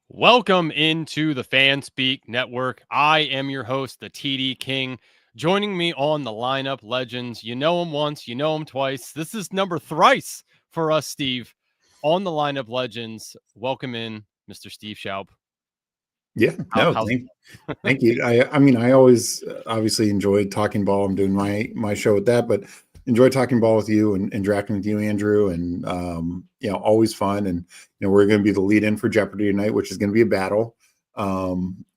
Welcome into the Fanspeak Network. I am your host, the TD King. Joining me on the lineup, legends. You know him once, you know him twice. This is number thrice for us, Steve. On the lineup, legends. Welcome in, Mr. Steve Shoup. Yeah, no, thank you. I always obviously enjoy talking ball. I'm doing my show with that, but enjoy talking ball with you and drafting with you, Andrew, and always fun. And we're going to be the lead in for Jeopardy tonight, which is going to be a battle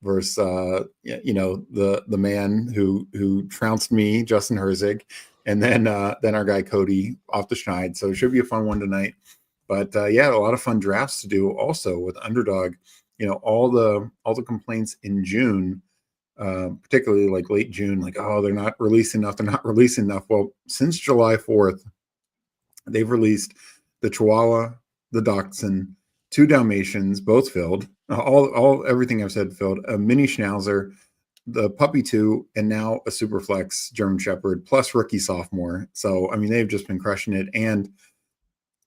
versus the man who trounced me, Justin Herzig, and then our guy Cody off the schneid. So it should be a fun one tonight. But a lot of fun drafts to do also with Underdog. All the complaints in June, particularly like late June, like, oh, they're not releasing enough. Well, since July 4th, they've released the Chihuahua, the Dachshund, 2 Dalmatians, both filled, everything I've said filled, a mini Schnauzer, the Puppy 2, and now a Superflex German Shepherd plus Rookie Sophomore. So, they've just been crushing it. And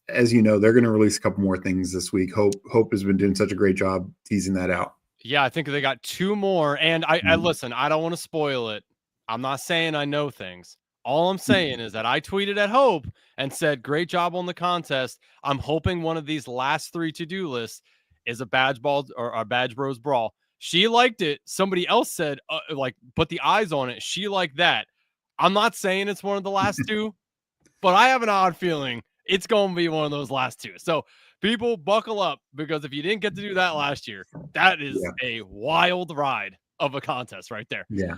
as you know, they're going to release a couple more things this week. Hope has been doing such a great job teasing that out. Yeah, I think they got 2 more. And I listen, I don't want to spoil it. I'm not saying I know things. All I'm saying is that I tweeted at Hope and said, great job on the contest. I'm hoping one of these last 3 to-do lists is a Badge Ball or a Badge Bros Brawl. She liked it. Somebody else said, put the eyes on it. She liked that. I'm not saying it's one of the last 2, but I have an odd feeling it's going to be one of those last 2. So people buckle up, because if you didn't get to do that last year, that is a wild ride of a contest right there. Yeah.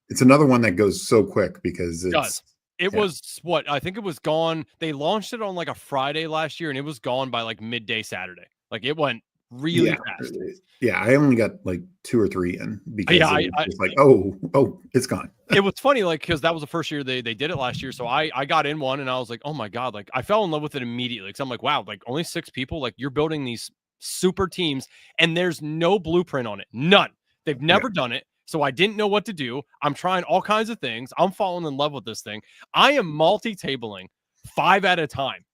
It's another one that goes so quick because it was what I think it was gone. They launched it on like a Friday last year and it was gone by like midday Saturday. Like it went really fast. Yeah, I only got like 2 or 3 in because it was like, oh, it's gone. It was funny, like, because that was the first year they did it last year. So I got in one and I was like, oh my God, like I fell in love with it immediately. Because I'm like, wow, like only 6 people, like you're building these super teams and there's no blueprint on it. None. They've never done it. So I didn't know what to do. I'm trying all kinds of things. I'm falling in love with this thing. I am multi-tabling 5 at a time.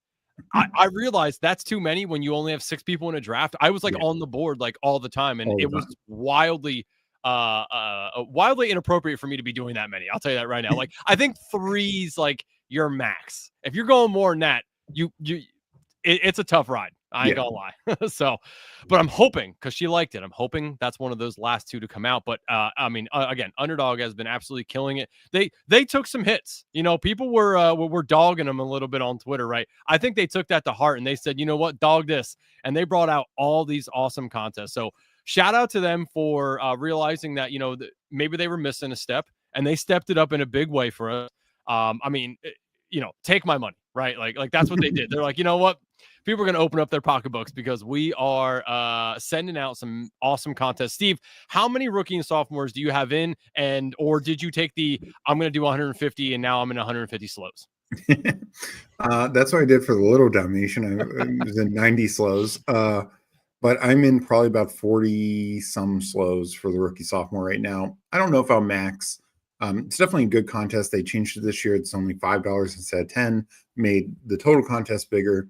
I realized that's too many when you only have 6 people in a draft. I was like on the board like all the time, and it was wildly inappropriate for me to be doing that many. I'll tell you that right now. Like I think 3's like your max. If you're going more than that, it's a tough ride. I ain't gonna lie. So, but I'm hoping, because she liked it, I'm hoping that's one of those last 2 to come out. But again, Underdog has been absolutely killing it. They took some hits. People were dogging them a little bit on Twitter, right? I think they took that to heart and they said, you know what, dog this, and they brought out all these awesome contests. So shout out to them for realizing that maybe they were missing a step, and they stepped it up in a big way for us. Take my money, right? Like that's what they did. They're like, you know what? People are going to open up their pocketbooks because we are sending out some awesome contests. Steve, how many rookie and sophomores do you have in? Or did you take I'm going to do 150 and now I'm in 150 slows? That's what I did for the little Dalmatian. I was in 90 slows. But I'm in probably about 40 some slows for the rookie sophomore right now. I don't know if I'll max. It's definitely a good contest. They changed it this year. It's only $5 instead of 10, made the total contest bigger.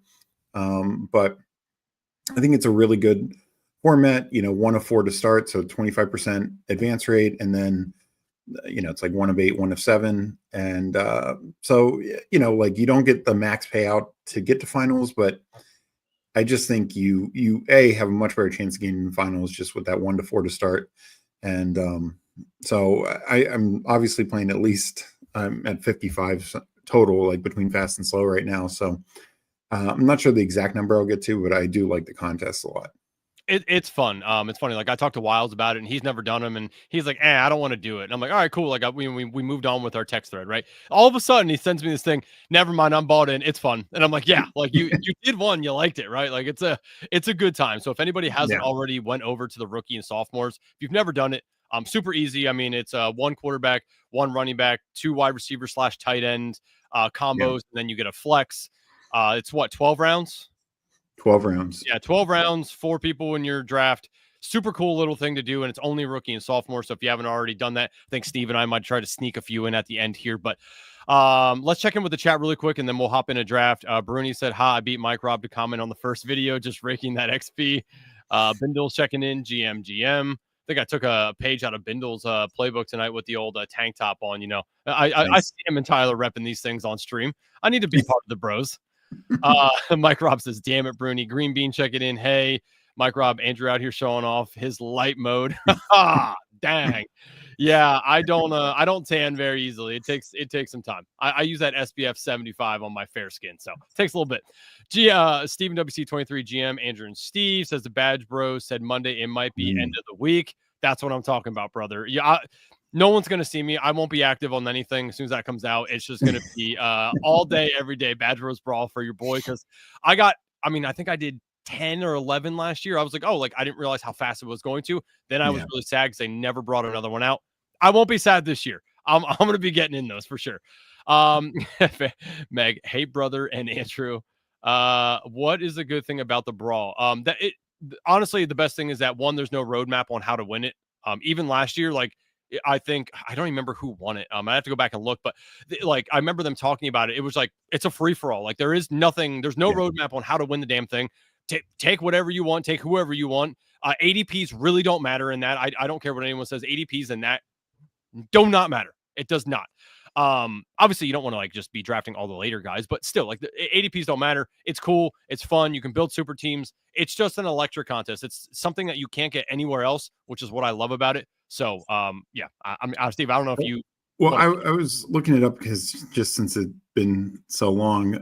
But I think it's a really good format, 1 of 4 to start. So 25% advance rate. And then, it's like 1 of 8, 1 of 7. And, like you don't get the max payout to get to finals, but I just think you have a much better chance of getting in finals just with that 1 to 4 to start. And, so I'm obviously playing at least at 55 total, like between fast and slow right now. So I'm not sure the exact number I'll get to, but I do like the contest a lot. It's fun. It's funny. Like I talked to Wiles about it, and he's never done them, and he's like, I don't want to do it. And I'm like, all right, cool. Like we moved on with our text thread, right? All of a sudden, he sends me this thing. Never mind, I'm bought in. It's fun, and I'm like, yeah, like you did one, you liked it, right? Like it's a good time. So if anybody hasn't already went over to the rookie and sophomores, if you've never done it, super easy. I mean, it's 1 quarterback, 1 running back, 2 wide receiver / tight end combos, and then you get a flex. It's what, 12 rounds? 12 rounds. Yeah, 12 rounds, 4 people in your draft. Super cool little thing to do, and it's only rookie and sophomore. So if you haven't already done that, I think Steve and I might try to sneak a few in at the end here. But let's check in with the chat really quick, and then we'll hop in a draft. Bruni said, I beat Mike Raub to comment on the first video, just raking that XP. Bindle's checking in. GM. I think I took a page out of Bindle's playbook tonight with the old tank top on. You know, I see him and Tyler repping these things on stream. I need to be part of the bros. Mike Rob says, "Damn it, Bruni." Green Bean checking in. Hey, Mike Rob, Andrew out here showing off his light mode. Dang. Yeah, I don't tan very easily. It takes some time. I use that SPF 75 on my fair skin, so it takes a little bit. Steven WC23 GM, Andrew and Steve says the Badge Bros said Monday it might be end of the week. That's what I'm talking about, brother. Yeah, no one's gonna see me. I won't be active on anything as soon as that comes out. It's just gonna be all day, every day, Badge Bros Brawl for your boy. Because I think I did 10 or 11 last year. I was like, oh, I didn't realize how fast it was going to. Then I was really sad because they never brought another one out. I won't be sad this year. I'm going to be getting in those for sure. Meg, hey, brother, and Andrew. What is the good thing about the brawl? Honestly, the best thing is that one, there's no roadmap on how to win it. Even last year, I think I don't remember who won it. I have to go back and look, but I remember them talking about it. It was it's a free for all. There is nothing. There's no roadmap on how to win the damn thing. Take whatever you want. Take whoever you want. ADPs really don't matter in that. I don't care what anyone says. ADPs in that do not matter. It does not. Obviously, you don't want to just be drafting all the later guys, but still, the ADPs don't matter. It's cool. It's fun. You can build super teams. It's just an electric contest. It's something that you can't get anywhere else, which is what I love about it. So, yeah. Steve, I don't know if you. Well, I was looking it up because just since it's been so long,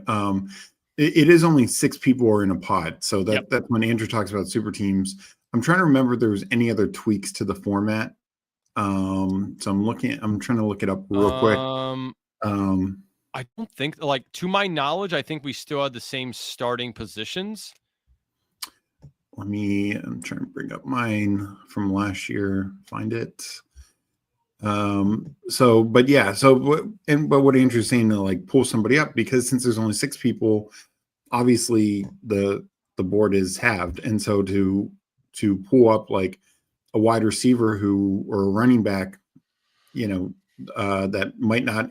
it is only 6 people are in a pod. So that's when Andrew talks about super teams. I'm trying to remember if there was any other tweaks to the format. So I'm trying to look it up real quick. I don't think, to my knowledge, I think we still had the same starting positions. I'm trying to bring up mine from last year, find it. But what Andrew's saying to pull somebody up, because since there's only 6 people, obviously the board is halved. And so to pull up a wide receiver or a running back, that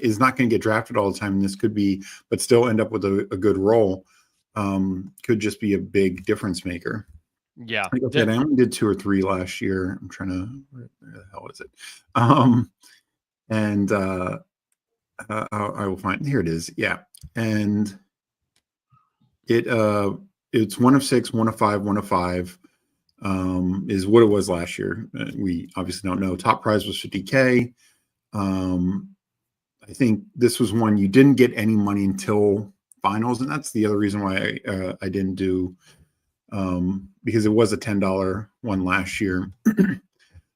is not going to get drafted all the time. And this could be, but still end up with a good role, could just be a big difference maker. Yeah. Like I said, I only did 2 or 3 last year. I'm trying to, where the hell is it? I will find, here it is. Yeah. And it's 1 of 6, 1 of 5, 1 of 5. Is what it was last year. We obviously don't know. Top prize was $50K. I think this was one you didn't get any money until finals, and that's the other reason why I didn't do, because it was a $10 one last year.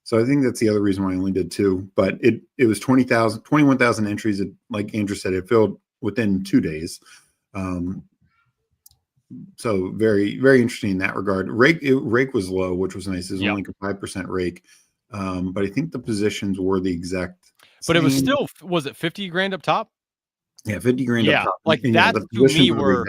So I think that's the other reason why I only did 2. But it was 21,000 entries. Like Andrew said, it filled within 2 days. So very, very interesting in that regard. Rake was low, which was nice. It was only a 5% rake. But I think the positions were the exact same. But it was still, was it 50 grand up top? Yeah, 50 grand up top. That to me were,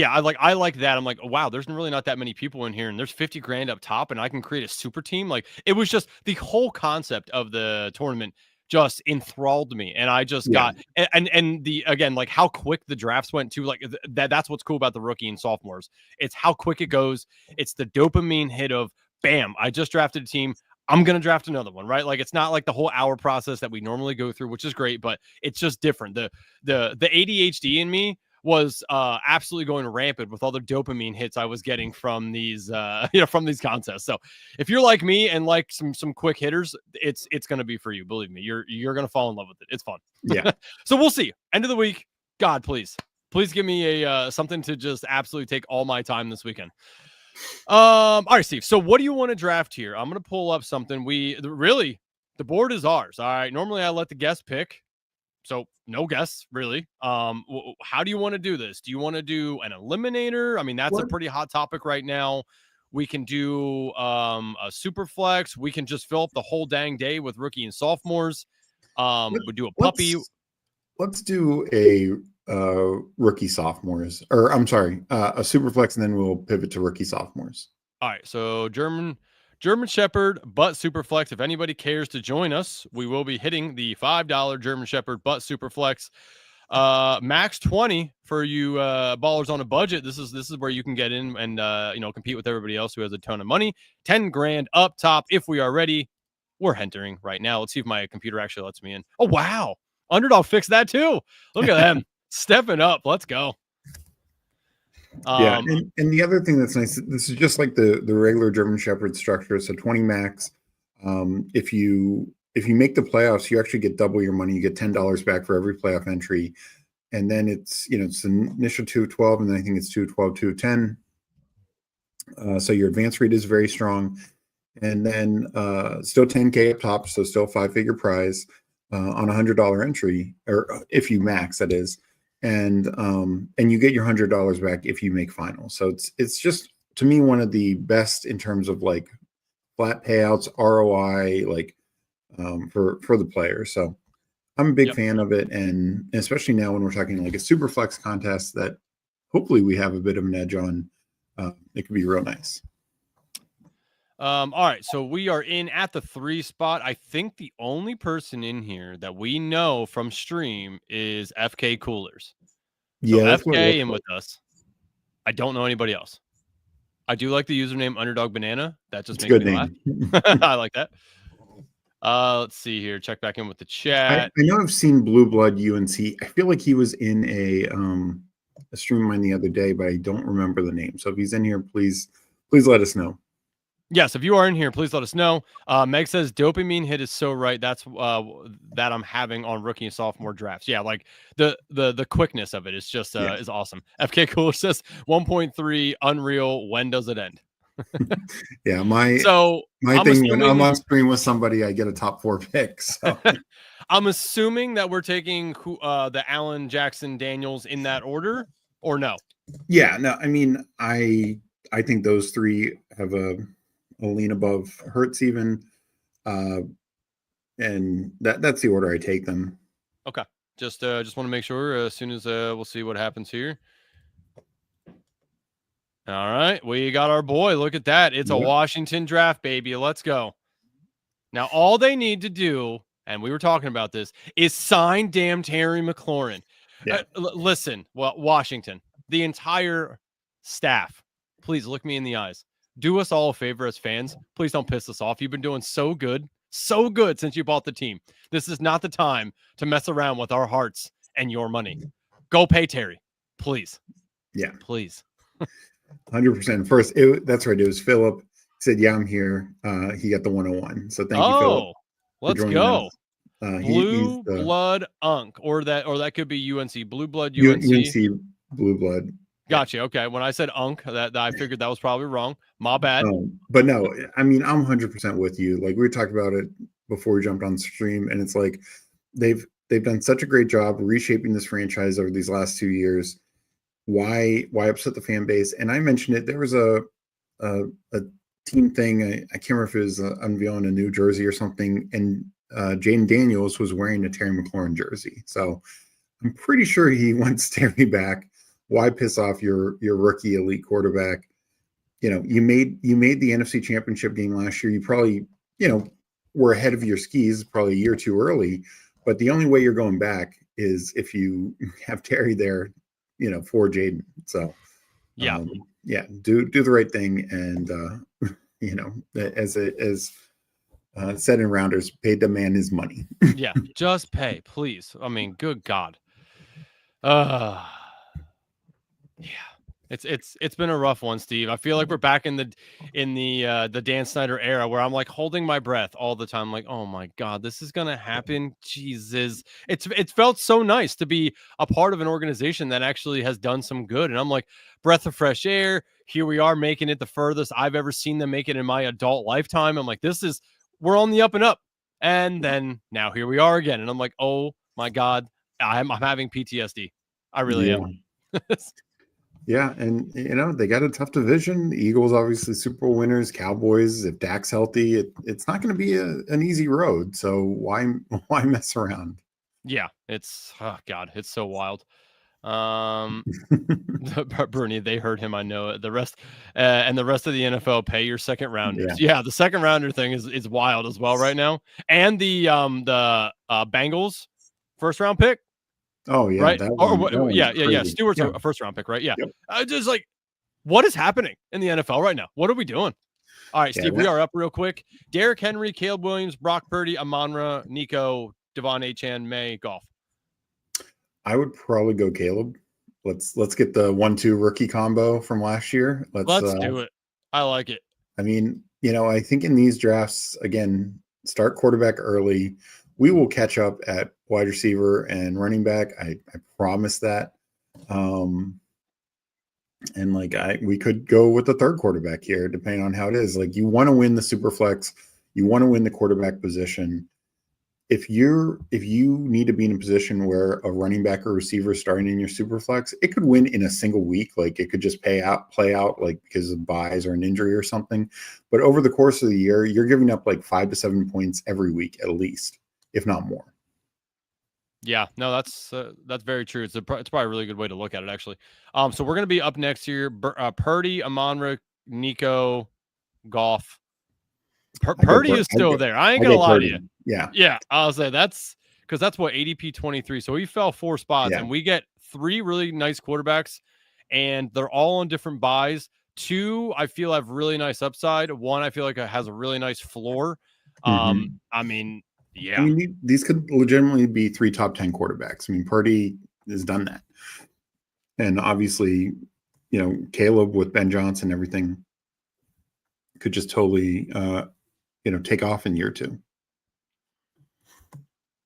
I like that. I'm oh, wow, there's really not that many people in here, and there's 50 grand up top, and I can create a super team. It was just the whole concept of the tournament just enthralled me, and I just got and the again how quick the drafts went too. That's what's cool about the rookie and sophomores. It's how quick it goes. It's the dopamine hit of bam, I just drafted a team, I'm gonna draft another one, right? It's not the whole hour process that we normally go through, which is great, but it's just different. The ADHD in me was absolutely going rampant with all the dopamine hits I was getting from these from these contests. So if you're like me and some quick hitters, it's gonna be for you. Believe me, you're gonna fall in love with it. It's fun. Yeah. So we'll see. End of the week. God, please give me a something to just absolutely take all my time this weekend. All right, Steve. So what do you want to draft here? I'm gonna pull up something. The board is ours. All right. Normally I let the guest pick. So no guess, really. How do you want to do this? Do you want to do an eliminator? I mean, that's a pretty hot topic right now. We can do a super flex. We can just fill up the whole dang day with rookie and sophomores. We do a puppy. Let's do a rookie sophomores, or I'm sorry, a super flex, and then we'll pivot to rookie sophomores. All right. So German Shepherd, but Superflex. If anybody cares to join us, we will be hitting the $5 German Shepherd, but Superflex. Max 20 for you ballers on a budget. This is where you can get in and compete with everybody else who has a ton of money. 10 grand up top. If we are ready, we're entering right now. Let's see if my computer actually lets me in. Oh wow, Underdog fixed that too. Look at them stepping up. Let's go. Yeah, and the other thing that's nice, this is just like the regular German Shepherd structure. So 20 max. If you make the playoffs, you actually get double your money. You get $10 back for every playoff entry, and then it's it's an initial 2-12, and then I think it's 2-12, 2-10. So your advance rate is very strong, and then still 10K up top, so still 5-figure prize on a $100 entry, or if you max, that is. And you get your $100 back if you make finals. So it's just, to me, one of the best in terms of like flat payouts, ROI, like for the players. So I'm a big fan of it, and especially now when we're talking like a super flex contest that hopefully we have a bit of an edge on. It could be real nice. All right, so we are in at the 3 spot. I think the only person in here that we know from stream is FK Coolers. So yeah, FK in with us. I don't know anybody else. I do like the username Underdog Banana. That just makes me laugh. I like that. Let's see here. Check back in with the chat. I know I've seen Blue Blood UNC. I feel like he was in a stream of mine the other day, but I don't remember the name. So if he's in here, please let us know. Yes, if you are in here, please let us know. Meg says dopamine hit is so right. That's that I'm having on rookie and sophomore drafts. Yeah, like the quickness of it is just is awesome. FK Cooler says 1.3 unreal. When does it end? Yeah, my thing when I'm on screen with somebody, I get a top 4 pick. So I'm assuming that we're taking the Allen, Jackson, Daniels in that order, or no? Yeah, no. I mean, I think those 3 have a lean above Hurts even, and that's the order I take them. Okay, just want to make sure. As soon as we'll see what happens here. All right, we got our boy. Look at that. It's a Washington draft, baby. Let's go. Now, all they need to do, and we were talking about this, is sign damn Terry McLaurin. Yeah. Listen, Washington, the entire staff, please look me in the eyes. Do us all a favor as fans. Please don't piss us off. You've been doing so good since you bought the team. This is not the time to mess around with our hearts and your money. Go pay Terry, please. Yeah, please. 100%. First, that's right. It was Philip. He said, "Yeah, I'm here." He got the 101. So thank you, Philip. Let's go. Blue Blood Unk, or that could be UNC. Blue Blood UNC. UNC Blue Blood. Gotcha. Okay. When I said Unk, that I figured that was probably wrong. My bad. But no, I mean, I'm 100% with you. Like, we talked about it before we jumped on stream, and it's like they've done such a great job reshaping this franchise over these last 2 years. Why upset the fan base? And I mentioned it. There was a team thing. I can't remember if it was unveiling a new jersey or something, and Jaden Daniels was wearing a Terry McLaurin jersey. So I'm pretty sure he wants Terry back. Why piss off your rookie elite quarterback? You made the NFC Championship game last year. You probably were ahead of your skis, probably a year too early. But the only way you're going back is if you have Terry there, for Jaden. So do the right thing, and as said in Rounders, pay the man his money. Yeah, just pay, please. I mean, good God. Yeah, it's been a rough one, Steve. I feel like we're back in the Dan Snyder era where I'm like holding my breath all the time, like, oh my God, this is gonna happen. Jesus, it's felt so nice to be a part of an organization that actually has done some good, and I'm like, breath of fresh air. Here we are making it the furthest I've ever seen them make it in my adult lifetime. I'm like, we're on the up and up, and then now here we are again, and I'm like, oh my God, I'm having PTSD. I really am. Yeah, and they got a tough division. The Eagles, obviously, Super Bowl winners. Cowboys, if Dak's healthy, it's not going to be an easy road. So why mess around? Yeah, it's it's so wild. Bernie, they heard him. I know it. The rest and the rest of the NFL pay your second rounders. Yeah, the second rounder thing is wild as well right now. And the Bengals first round pick. Oh yeah, right? that one Yeah. crazy. Stewart's Yeah. a first round pick, right? Yeah. Yep. Just like, what is happening in the NFL right now? What are we doing? All right, Yeah, Steve, we are up real quick. Derrick Henry, Caleb Williams, Brock Purdy, Amon-Ra, Nico, Devon Achane, May, Golf. I would probably go Caleb. Let's get the 1-2 rookie combo from last year. Let's do it. I like it. I mean, I think in these drafts, again, start quarterback early. We will catch up at wide receiver and running back. I promise that. And we could go with the third quarterback here, depending on how it is. Like, you want to win the super flex, you want to win the quarterback position. If you need to be in a position where a running back or receiver is starting in your super flex, it could win in a single week. Like, it could just play out like because of buys or an injury or something. But over the course of the year, you're giving up like 5 to 7 points every week at least, if not more. Yeah, no, that's very true. It's probably a really good way to look at it, actually. So we're gonna be up next here. Purdy, Amon-Ra, Nico, Golf. Purdy is still there. I ain't gonna lie to you. Yeah. I'll say that's because that's what ADP 23. So we fell 4 spots, and we get 3 really nice quarterbacks, and they're all on different buys. 2, I feel have really nice upside. 1, I feel like it has a really nice floor. I mean, yeah. I mean, these could legitimately be 3 top 10 quarterbacks. I mean, Purdy has done that. And obviously, Caleb with Ben Johnson and everything could just totally, take off in year 2.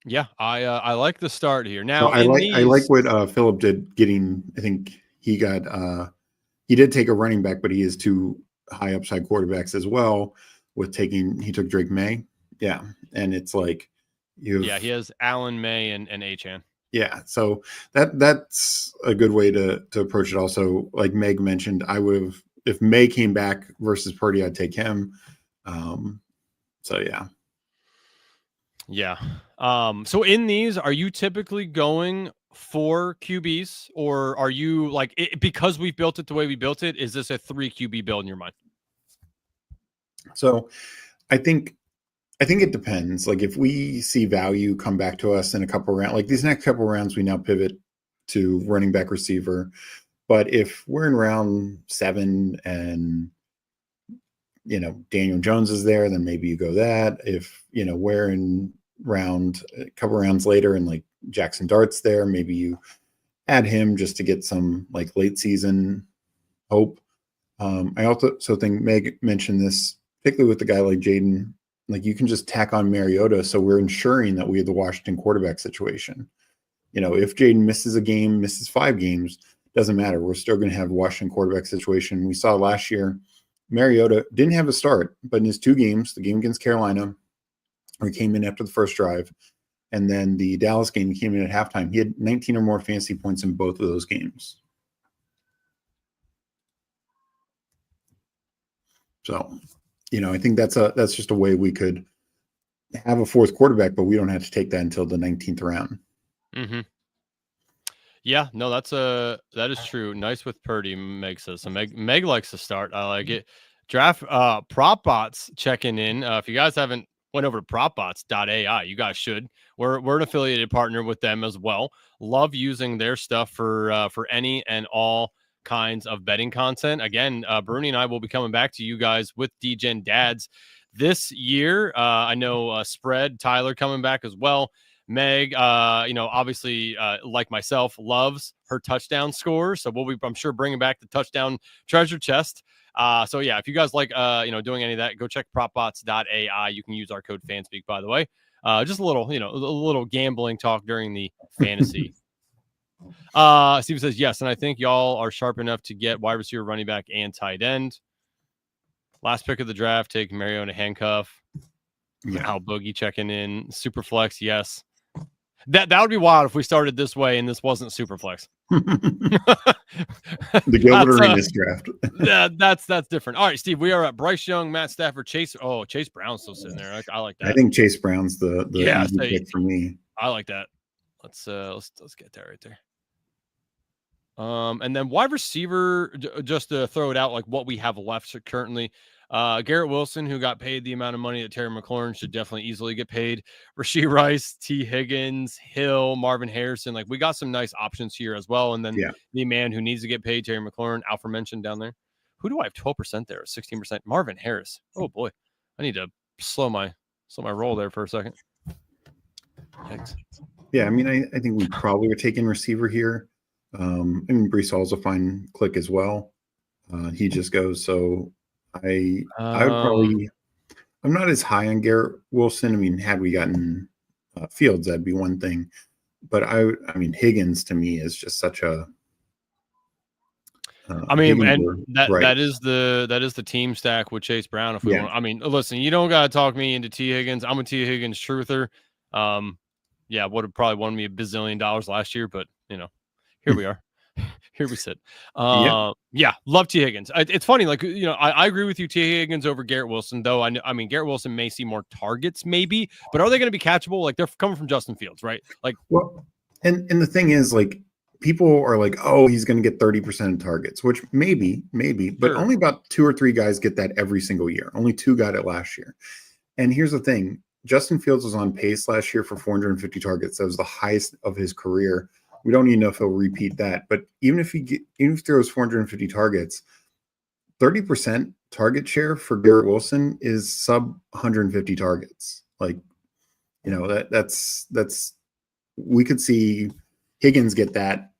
Yeah, I like the start here. Now, I like what Philip did getting, I think he did take a running back, but he has 2 high upside quarterbacks as well he took Drake May. Yeah. And it's like, he has Allen, May, and Achane. Yeah. So that's a good way to approach it. Also, like Meg mentioned, if May came back versus Purdy, I'd take him. So yeah. Yeah. So in these, are you typically going for QBs, or are you like because we've built it the way we built it? Is this a 3 QB build in your mind? So I think it depends. Like, if we see value come back to us in a couple rounds, like these next couple rounds, we now pivot to running back receiver. But if we're in round 7 and Daniel Jones is there, then maybe you go that. If we're in a couple rounds later and like Jackson Dart's there, maybe you add him just to get some like late season hope. I also think Meg mentioned this, particularly with the guy like Jaden. Like, you can just tack on Mariota, so we're ensuring that we have the Washington quarterback situation. If Jaden misses 5 games, doesn't matter. We're still going to have Washington quarterback situation. We saw last year, Mariota didn't have a start, but in his 2 games, the game against Carolina, he came in after the first drive, and then the Dallas game, he came in at halftime. He had 19 or more fantasy points in both of those games. So, I think that's just a way we could have a 4th quarterback, but we don't have to take that until the 19th round. Mm-hmm. Yeah, no, that is true. Nice with Purdy, Meg says. So Meg likes to start. I like it. Draft prop bots checking in. If you guys haven't went over to propbots.ai, you guys should. We're an affiliated partner with them as well. Love using their stuff for any and all kinds of betting content. Again, Bruni and I will be coming back to you guys with DGen Dads this year. I know Spread, Tyler coming back as well. Meg, obviously, like myself, loves her touchdown scores. So we'll be, I'm sure, bringing back the touchdown treasure chest. So yeah, if you guys like, doing any of that, go check propbots.ai. You can use our code Fanspeak, by the way. Just a little gambling talk during the fantasy. Steve says yes, and I think y'all are sharp enough to get wide receiver, running back, and tight end. Last pick of the draft, take Mariota handcuff. Yeah. How Boogie checking in. Superflex, yes. That would be wild if we started this way and this wasn't Superflex. The Gilbert Arenas draft. That's different. All right, Steve, we are at Bryce Young, Matt Stafford, Chase Brown's still sitting there. I like that. I think Chase Brown's the pick for me. I like that. Let's get that right there. And then wide receiver, just to throw it out, like what we have left currently. Garrett Wilson, who got paid the amount of money that Terry McLaurin should definitely easily get paid. Rashee Rice, T. Higgins, Hill, Marvin Harrison. Like, we got some nice options here as well. And then the man who needs to get paid, Terry McLaurin, aforementioned down there. Who do I have 12% there? 16%. Marvin Harris. Oh boy, I need to slow my roll there for a second. Thanks. Yeah, I mean, I think we probably are taking receiver here. I mean, Brees Hall's a fine click as well. He just goes. So I would probably. I'm not as high on Garrett Wilson. I mean, had we gotten Fields, that'd be one thing. But I mean, Higgins to me is just such a. I mean, and that is the team stack with Chase Brown. If we want, I mean, listen, you don't gotta talk me into T. Higgins. I'm a T. Higgins truther. Would have probably won me $1 bazillion last year, but here we are. Here we sit. Love T. Higgins. It's funny, like, I agree with you, T. Higgins over Garrett Wilson, though. I mean, Garrett Wilson may see more targets, maybe, but are they going to be catchable? Like, they're coming from Justin Fields, right? Like, well, and the thing is, like, people are like, oh, he's going to get 30% of targets, which maybe, but only about 2 or 3 guys get that every single year. Only 2 got it last year. And here's the thing. Justin Fields was on pace last year for 450 targets. That was the highest of his career. We don't even know if he'll repeat that. But even if he throws 450 targets, 30% target share for Garrett Wilson is sub 150 targets. Like, that's we could see Higgins get that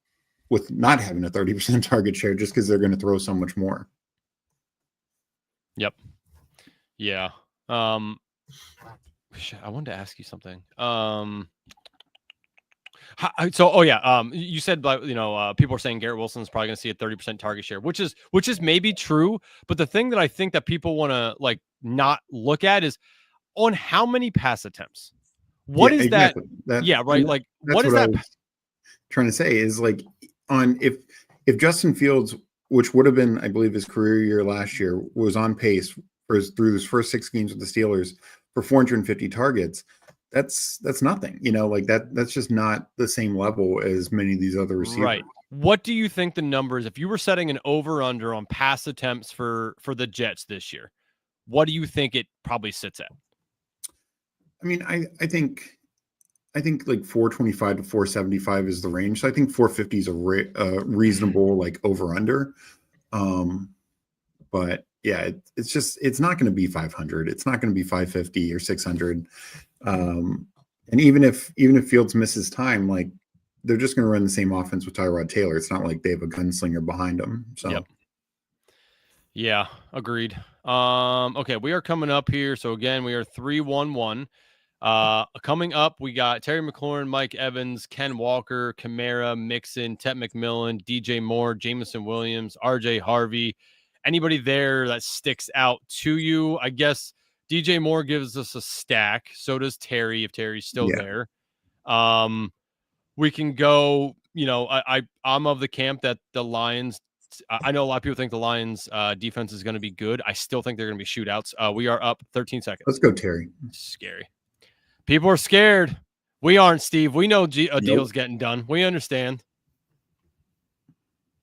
with not having a 30% target share just because they're going to throw so much more. Yep. Yeah. I wanted to ask you something. You said, people are saying Garrett Wilson is probably going to see a 30% target share, which is maybe true. But the thing that I think that people want to not look at is on how many pass attempts. What is exactly. that? Right. Like, what is that? Trying to say is like on if Justin Fields, which would have been, I believe, his career year last year, was on pace through his first 6 games with the Steelers for 450 targets. That's nothing, that's just not the same level as many of these other receivers. Right. What do you think the numbers, if you were setting an over-under on pass attempts for the Jets this year, what do you think it probably sits at? I mean, I think like 425 to 475 is the range. So I think 450 is a reasonable over-under. But yeah, it's not going to be 500. It's not going to be 550 or 600. And even if Fields misses time, like, they're just going to run the same offense with Tyrod Taylor. It's not like they have a gunslinger behind them. So, yep. Yeah, agreed. Okay, we are coming up here. So again, we are 3-1-1. Coming up, we got Terry McLaurin, Mike Evans, Ken Walker, Kamara, Mixon, Tet McMillan, DJ Moore, Jameson Williams, RJ Harvey. Anybody there that sticks out to you? I guess DJ Moore gives us a stack. So does Terry, if Terry's still there. We can go, I'm of the camp that the Lions, I know a lot of people think the Lions defense is going to be good. I still think they're going to be shootouts. We are up 13 seconds. Let's go, Terry. Scary. People are scared. We aren't, Steve. We know a deal's getting done. We understand.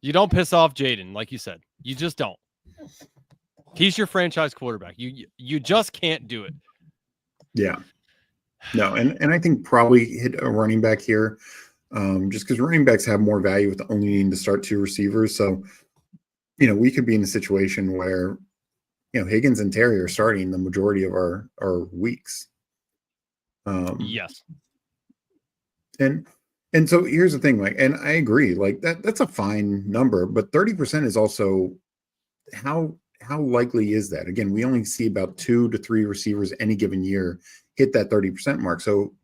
You don't piss off Jaden, like you said. You just don't. He's your franchise quarterback. You just can't do it. Yeah. No, and I think probably hit a running back here, just because running backs have more value with only needing to start 2 receivers. So, we could be in a situation where, Higgins and Terry are starting the majority of our weeks. Yes. And so here's the thing, and I agree, that's a fine number, but 30% is also how likely is that? Again, we only see about 2 to 3 receivers any given year hit that 30% mark. So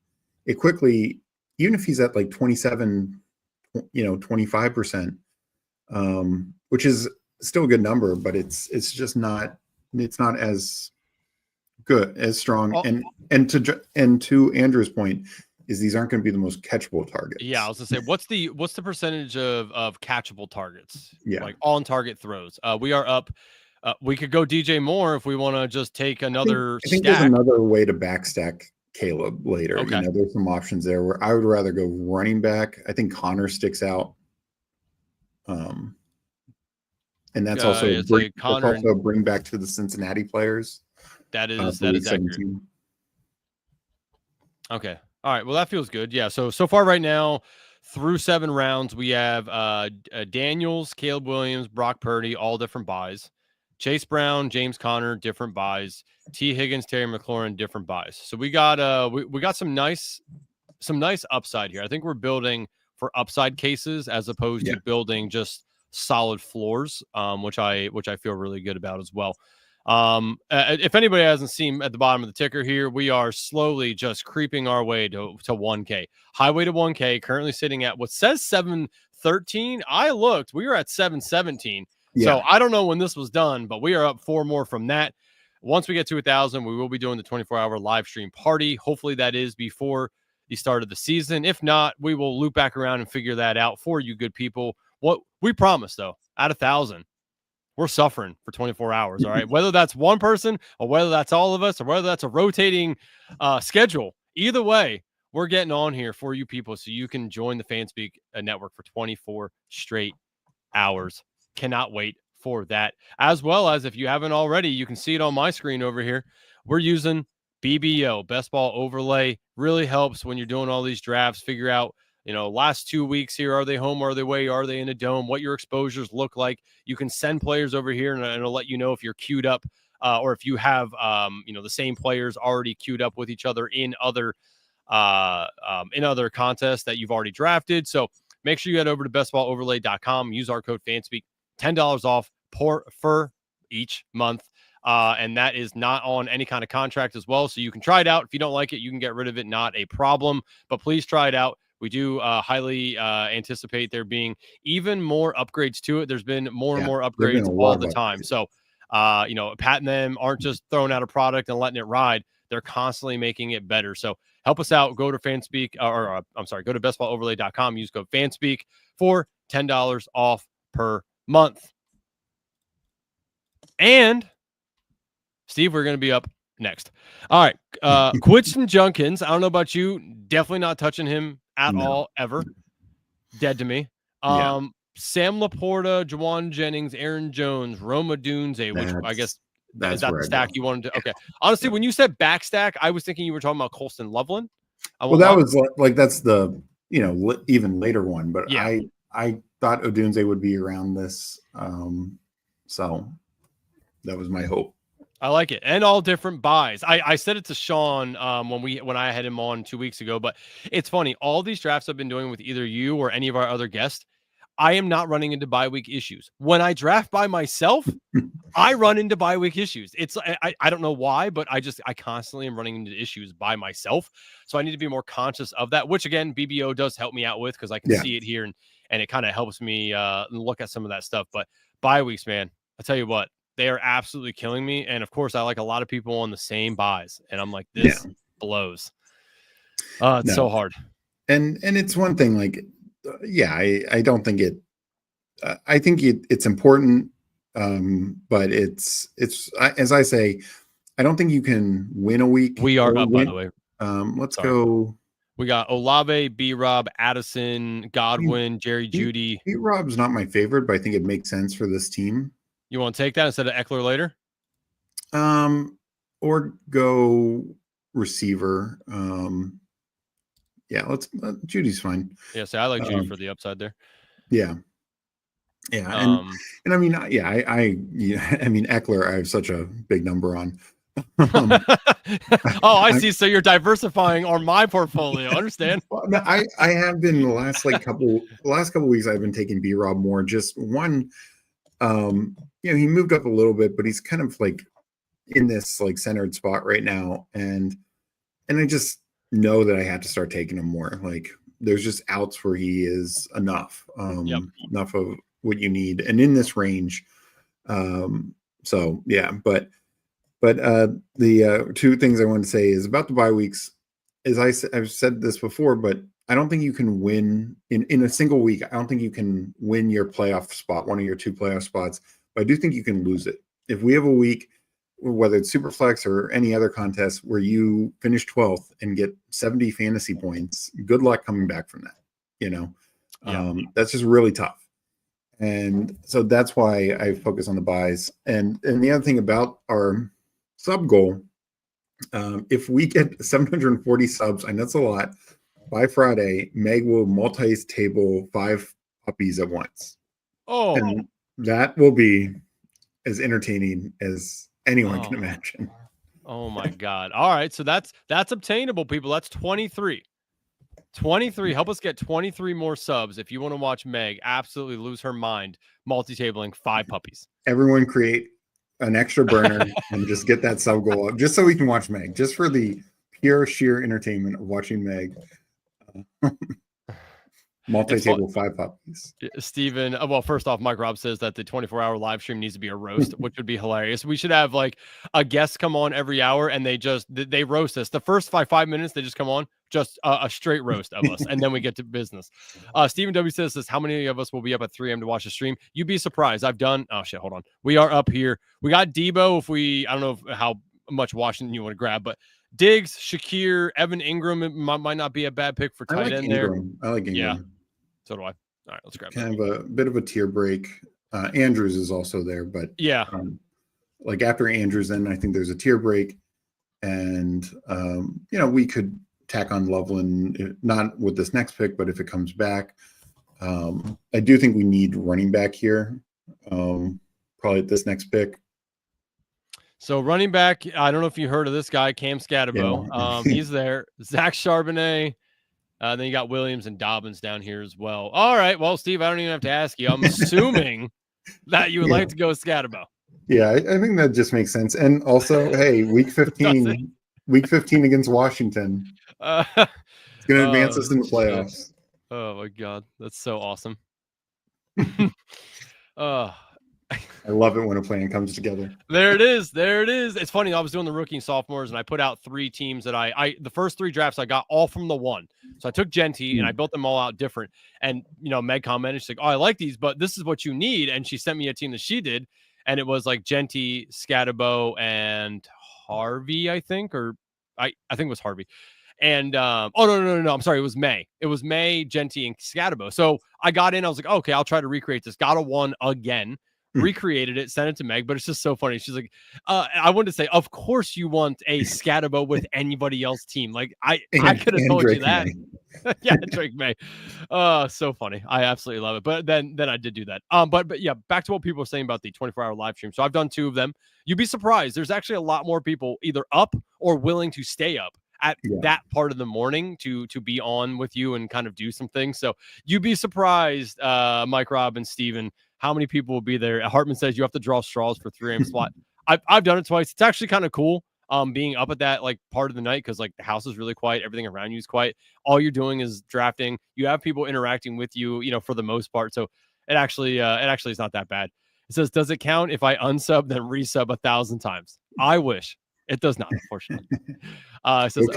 it quickly, even if he's at 27, 25%, which is still a good number, but it's just not, it's not as good, as strong. And to Andrew's point is these aren't going to be the most catchable targets. Yeah. I was gonna say, what's the percentage of catchable targets? Yeah. Like on target throws. We are up. We could go DJ Moore if we want to just take another I think there's another way to backstack Caleb later. Okay. There's some options there where I would rather go running back. I think Connor sticks out. And that's also Connor. That's also bring back to the Cincinnati players. That is accurate. Okay. All right. Well, that feels good. Yeah. So far right now, through 7 rounds, we have Daniels, Caleb Williams, Brock Purdy, all different buys. Chase Brown, James Conner, different buys. T. Higgins, Terry McLaurin, different buys. So we got we got some nice upside here. I think we're building for upside cases as opposed to building just solid floors, which I feel really good about as well. If anybody hasn't seen at the bottom of the ticker here, we are slowly just creeping our way to 1K. Highway to 1K, currently sitting at what says 713. I looked, we were at 717. So I don't know when this was done, but we are up 4 more from that. Once we get to 1,000, we will be doing the 24-hour live stream party. Hopefully that is before the start of the season. If not, we will loop back around and figure that out for you good people. What we promise, though, at 1,000, we're suffering for 24 hours, all right? Whether that's one person or whether that's all of us or whether that's a rotating schedule, either way, we're getting on here for you people so you can join the Fanspeak Network for 24 straight hours. Cannot wait for that. As well as, if you haven't already, you can see it on my screen over here. We're using BBO, Best Ball Overlay. Really helps when you're doing all these drafts, figure out, last 2 weeks here, are they home, are they away, are they in a dome, what your exposures look like. You can send players over here and it'll let you know if you're queued up or if you have, the same players already queued up with each other in other contests that you've already drafted. So make sure you head over to bestballoverlay.com, use our code Fanspeak, $10 off for each month. And that is not on any kind of contract as well. So you can try it out. If you don't like it, you can get rid of it. Not a problem, but please try it out. We do highly anticipate there being even more upgrades to it. There's been more and more upgrades all the time. So, Pat and them aren't just throwing out a product and letting it ride. They're constantly making it better. So help us out. Go to Fanspeak, go to bestballoverlay.com. Use code Fanspeak for $10 off per month. And Steve, we're going to be up next. All right. Quitson Junkins. I don't know about you. Definitely not touching him at all, ever. Dead to me. Sam Laporta, Juwan Jennings, Aaron Jones, Roma Dunze, which I guess is that the stack you wanted to. Okay. Honestly, when you said back stack, I was thinking you were talking about Colston Loveland. Well, that was like that's the even later one, but I thought Odunze would be around this. So that was my hope. I like it. And all different buys. I said it to Sean when I had him on 2 weeks ago, but it's funny. All these drafts I've been doing with either you or any of our other guests, I am not running into bye week issues. When I draft by myself, I run into bye week issues. It's I don't know why, but I constantly am running into issues by myself. So I need to be more conscious of that, which again, BBO does help me out with because I can see it here and it kind of helps me look at some of that stuff. But bye weeks, man, I tell you what, they are absolutely killing me. And of course, I like a lot of people on the same buys. And I'm like, this blows. It's so hard. And it's one thing, like, I don't think it, I think it's important. But it's as I say, I don't think you can win a week. We are up, by the way. Let's go. We got Olave, B-Rob, Addison, Godwin, Jerry Jeudy. B-Rob's not my favorite, but I think it makes sense for this team. You want to take that instead of Eckler later? Or go receiver. Judy's fine. Yeah, I like Judy for the upside there. Yeah. Yeah, and I mean, I mean, Eckler, I have such a big number on. I see. So you're diversifying on my portfolio. Understand? I have been the last couple weeks. I've been taking B-Rob more. Just one, he moved up a little bit, but he's kind of like in this like centered spot right now, and I just know that I have to start taking him more. Like there's just outs where he is enough, enough of what you need, and in this range. But the two things I want to say is about the bye weeks. As I've said this before, but I don't think you can win in a single week. I don't think you can win your playoff spot, one of your 2 playoff spots, but I do think you can lose it. If we have a week, whether it's Superflex or any other contest, where you finish 12th and get 70 fantasy points, good luck coming back from that. That's just really tough. And so that's why I focus on the buys. And the other thing about our sub goal, if we get 740 subs, and that's a lot, by Friday, Meg will multi-table 5 puppies at once. Oh, and that will be as entertaining as anyone can imagine. Oh my God. All right. So that's obtainable, people. That's 23. 23. Help us get 23 more subs if you want to watch Meg absolutely lose her mind multi-tabling 5 puppies. Everyone create an extra burner and just get that sub goal up just so we can watch Meg, just for the pure sheer entertainment of watching Meg multi-table 5 puppies. Steven, well, first off, Mike Raub says that the 24-hour live stream needs to be a roast, which would be hilarious. We should have like a guest come on every hour and they roast us. The first 5 minutes, they just come on, just a straight roast of us, and then we get to business. Stephen W says this: how many of us will be up at 3 a.m. to watch the stream? You'd be surprised. Oh shit, hold on. We are up here. We got Debo. I don't know how much Washington you want to grab, but Diggs, Shakir, Evan Ingram might not be a bad pick for tight end there. I like Ingram. Yeah, so do I. All right, let's grab kind of a bit of a tier break. Andrews is also there, but yeah, like after Andrews, then I think there's a tier break, and we could tack on Loveland, not with this next pick, but if it comes back. I do think we need running back here, probably at this next pick. So running back, I don't know if you heard of this guy, Cam Scatabo. Yeah. He's there. Zach Charbonnet. Then you got Williams and Dobbins down here as well. All right. Well, Steve, I don't even have to ask you. I'm assuming that you would like to go with Scatabo. Yeah, I think that just makes sense. And also, hey, week 15 against Washington. It's going to advance us in the playoffs. Oh, my God. That's so awesome. I love it when a plan comes together. There it is. It's funny. I was doing the rookie sophomores and I put out 3 teams that the first 3 drafts I got all from the one. So I took Genty and I built them all out different. And, Meg commented, she's like, oh, I like these, but this is what you need. And she sent me a team that she did. And it was like Genty, Scatabo, and Harvey, I think, or I think it was Harvey. And no, I'm sorry, it was May. It was May, Genty, and Scatabo. So I got in, I was like, okay, I'll try to recreate this. Got a 1 again. Recreated it, sent it to Meg, but it's just so funny. She's like, I wanted to say, of course you want a Scatabo with anybody else team. Like I could have told you that. Yeah, Drake May. So funny. I absolutely love it. But then I did do that. But yeah, back to what people were saying about the 24-hour live stream. So I've done 2 of them. You'd be surprised. There's actually a lot more people either up or willing to stay up at that part of the morning to be on with you and kind of do some things. So you'd be surprised, Mike, Rob, and Steven, how many people will be there. Hartman says you have to draw straws for 3 a.m. slot. I've done it twice. It's actually kind of cool being up at that like part of the night because like the house is really quiet. Everything around you is quiet. All you're doing is drafting. You have people interacting with you, for the most part. So it actually is not that bad. It says, does it count if I unsub then resub 1,000 times? I wish. It does not, unfortunately. It says,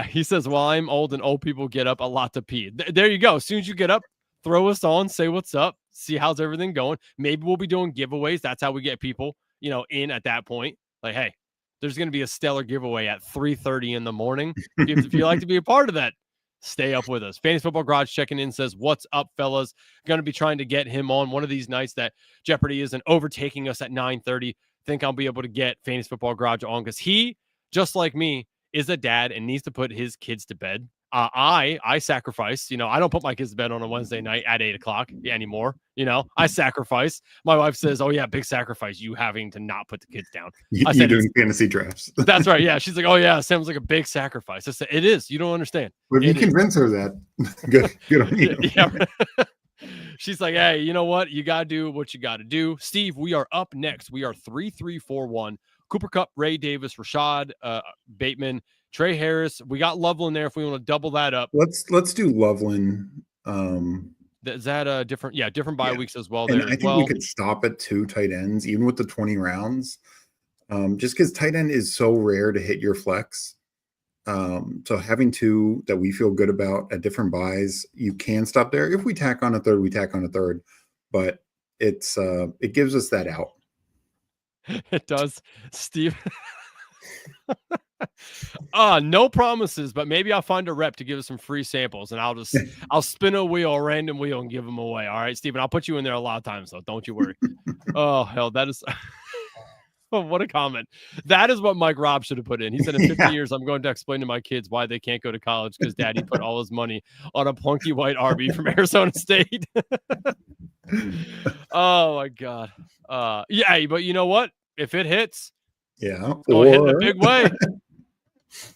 he says, well, I'm old and old people get up a lot to pee. There you go. As soon as you get up, throw us on, say what's up, see how's everything going. Maybe we'll be doing giveaways. That's how we get people, in at that point. Like, hey, there's going to be a stellar giveaway at 3:30 in the morning. If you like to be a part of that, stay up with us. Fantasy Football Garage checking in says, what's up, fellas? Going to be trying to get him on one of these nights that Jeopardy isn't overtaking us at 9:30. Think I'll be able to get Fantasy Football Garage on because he, just like me, is a dad and needs to put his kids to bed. I sacrifice, I don't put my kids to bed on a Wednesday night at 8:00 anymore. I sacrifice. My wife says, oh yeah, big sacrifice. You having to not put the kids down. You're doing fantasy drafts. That's right. Yeah. She's like, oh yeah, sounds like a big sacrifice. I said, it is. You don't understand. But if you convince her that, good on you. Yeah. She's like, hey, you know what? You got to do what you got to do. Steve, we are up next. We are 3-3-4-1. Cooper Kupp, Ray Davis, Rashad Bateman, Trey Harris. We got Loveland there if we want to double that up. Let's do Loveland. Is that a different bye weeks as well? And I think we could stop at 2 tight ends, even with the 20 rounds. Just because tight end is so rare to hit your flex. So having 2 that we feel good about at different buys, you can stop there. If we tack on a third, we tack on a third. But it gives us that out. It does. Steve No promises, but maybe I'll find a rep to give us some free samples, and I'll spin a random wheel, and give them away. All right, Steven, I'll put you in there a lot of times, though. Don't you worry. Oh hell, that is. Oh, what a comment. That is what Mike Raub should have put in. He said, in 50 years, I'm going to explain to my kids why they can't go to college because daddy put all his money on a plunky white RB from Arizona State. Oh, my God. Yeah, but you know what? If it hits, yeah, it's going to hit in a big way.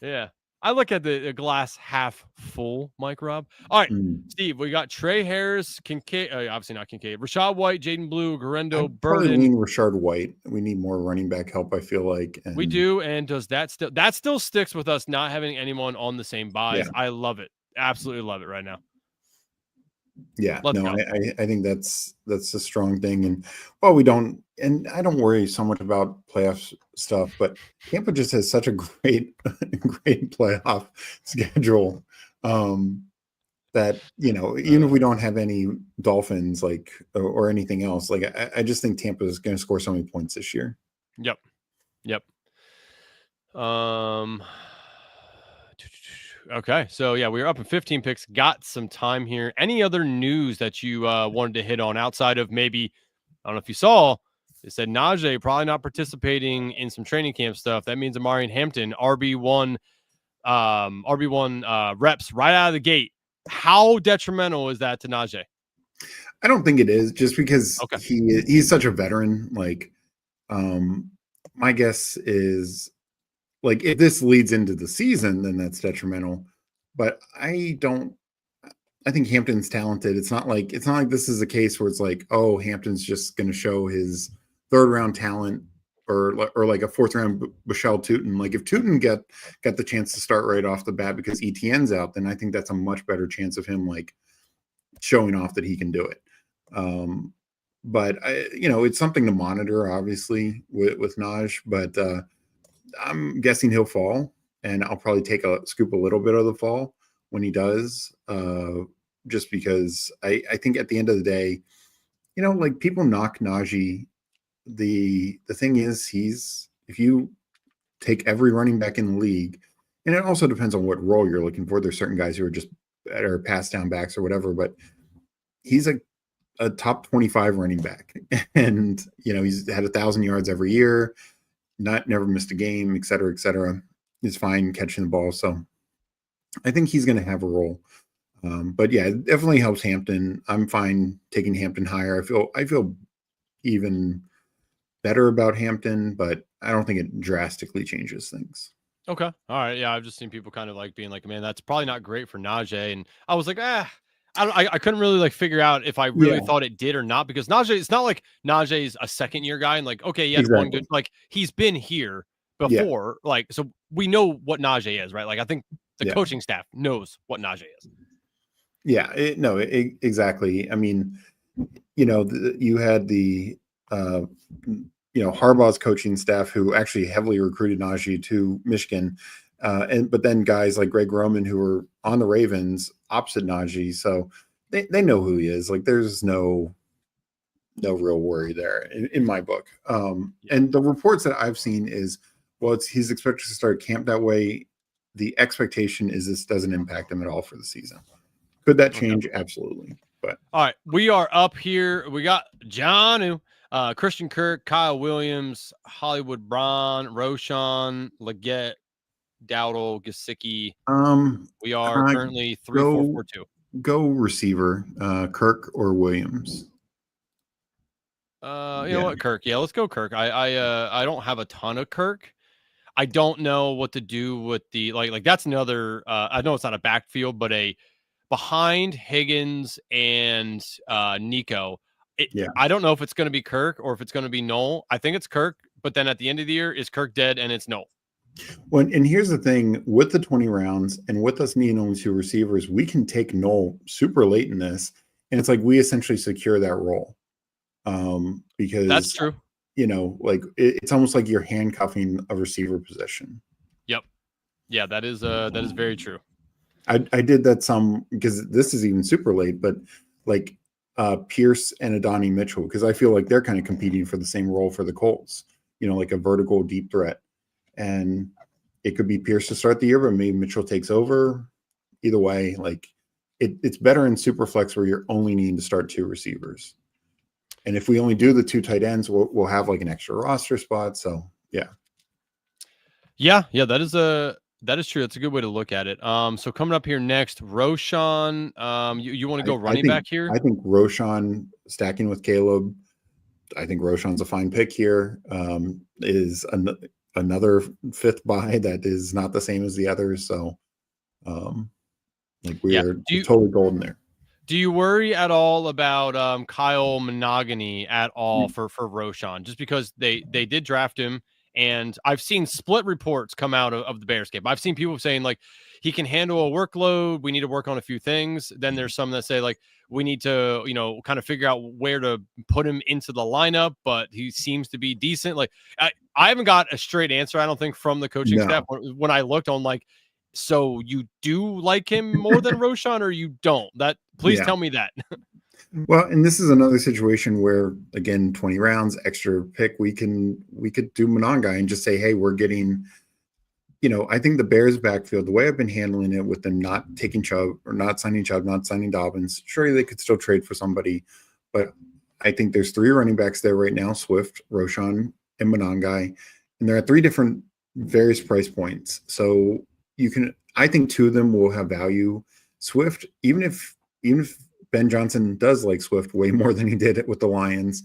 Yeah. I look at the glass half full, Mike Raub. All right, Steve, we got Trey Harris, Kincaid, obviously not Kincaid, Rashad White, Jaden Blue, Garendo, Burden. Lean Rashad White. We need more running back help, I feel like. We do, and does that still sticks with us not having anyone on the same buys. Yeah. I love it. Absolutely love it right now. Yeah, I think that's a strong thing. And we don't, and I don't worry so much about playoff stuff, but Tampa just has such a great playoff schedule that, even if we don't have any Dolphins or anything else, I just think Tampa is going to score so many points this year. Yep. Okay, so yeah, we were up in 15 picks. Got some time here. Any other news that you wanted to hit on outside of maybe? I don't know if you saw. They said Najee probably not participating in some training camp stuff. That means Amari Hampton RB1 reps right out of the gate. How detrimental is that to Najee? I don't think it is, just because he's such a veteran. My guess is, if this leads into the season, then that's detrimental. But I think Hampton's talented. It's not like this is a case where it's like, oh, Hampton's just going to show his third round talent or like a fourth round Michelle Tootin. If Tootin got the chance to start right off the bat because ETN's out, then I think that's a much better chance of him showing off that he can do it. But it's something to monitor, obviously, with Naj. But I'm guessing he'll fall, and I'll probably scoop a little bit of the fall when he does, just because I think at the end of the day, people knock Najee. The thing is, if you take every running back in the league, and it also depends on what role you're looking for. There's certain guys who are just better pass down backs or whatever, but he's a top 25 running back, and he's had 1,000 yards every year. Never missed a game, et cetera, et cetera. He's fine catching the ball. So I think he's going to have a role. But yeah, it definitely helps Hampton. I'm fine taking Hampton higher. I feel even better about Hampton, but I don't think it drastically changes things. Okay. All right. Yeah. I've just seen people kind of being like, man, that's probably not great for Najee. And I was like, I couldn't really figure out if I really thought it did or not, because Najee, it's not like Najee's a second year guy and he had one good, he's been here before, so we know what Najee is, right? I think the coaching staff knows what Najee is. Yeah, exactly. I mean, you had the, Harbaugh's coaching staff who actually heavily recruited Najee to Michigan. But then guys like Greg Roman, who were on the Ravens opposite Najee, so they know who he is. There's no real worry there in my book. And the reports that I've seen is, he's expected to start camp that way. The expectation is this doesn't impact him at all for the season. Could that change? Okay. Absolutely. But all right, we are up here. We got John, Christian Kirk, Kyle Williams, Hollywood Brown, Roshan, Leggett, Dowdle, Gesicki. We are currently 3-4-4-2. Go receiver, Kirk or Williams. You know what, Kirk? Yeah, let's go Kirk. I don't have a ton of Kirk. I don't know what to do with the that's another. I know it's not a backfield, but a behind Higgins and Nico. I don't know if it's going to be Kirk or if it's going to be Noel. I think it's Kirk, but then at the end of the year, is Kirk dead and it's Noel. Well, and here's the thing with the 20 rounds and with us needing only 2 receivers, we can take Noel super late in this. And it's we essentially secure that role. Because that's true. It's almost like you're handcuffing a receiver position. Yep. Yeah, that is very true. I did that some, because this is even super late, but Pierce and Adonai Mitchell, because I feel like they're kind of competing for the same role for the Colts, a vertical deep threat. And it could be Pierce to start the year, but maybe Mitchell takes over. Either way, like it's better in Superflex where you're only needing to start 2 receivers. And if we only do the 2 tight ends, we'll have like an extra roster spot. So yeah. That is true. That's a good way to look at it. So coming up here next, Roshan. You want to go running back here? I think Roshan stacking with Caleb. I think Roshan's a fine pick here. Is another 5th buy that is not the same as the others. So, like we are totally golden there. Do you worry at all about Kyle Monogany at all for Roshan? Just because they did draft him, and I've seen split reports come out of the Bears game. I've seen people saying like he can handle a workload. We need to work on a few things. Then there's some that say like we need to, kind of figure out where to put him into the lineup, but he seems to be decent. Like I haven't got a straight answer, I don't think, from the coaching staff. When I looked on like, so you do like him more than Roshan or you don't? Please tell me that. Well, and this is another situation where, again, 20 rounds, extra pick, we could do Monongai and just say, hey, we're getting, I think the Bears backfield, the way I've been handling it with them not taking Chubb or not signing Chubb, not signing Dobbins, sure, they could still trade for somebody. But I think there's 3 running backs there right now, Swift, Roshan, and Monongai. And they're at 3 different various price points. So I think 2 of them will have value. Swift, even if Ben Johnson does like Swift way more than he did with the Lions,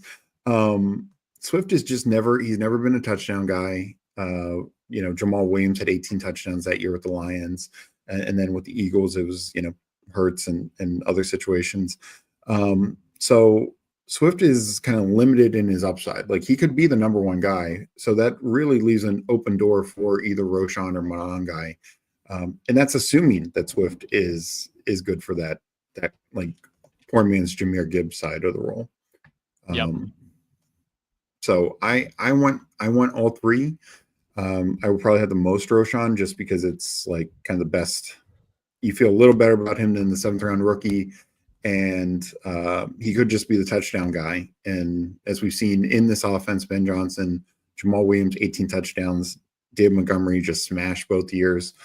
Swift is just he's never been a touchdown guy. Jamal Williams had 18 touchdowns that year with the Lions. And then with the Eagles, it was, Hurts and other situations. So Swift is kind of limited in his upside. Like he could be the number 1 guy. So that really leaves an open door for either Roshan or Monongai. And that's assuming that Swift is good for that like poor man's Jahmyr Gibbs side of the role. So I want all 3. I would probably have the most Roshan just because it's like kind of the best. You feel a little better about him than the 7th round rookie, and he could just be the touchdown guy. And as we've seen in this offense, Ben Johnson, Jamal Williams, 18 touchdowns. David Montgomery just smashed both years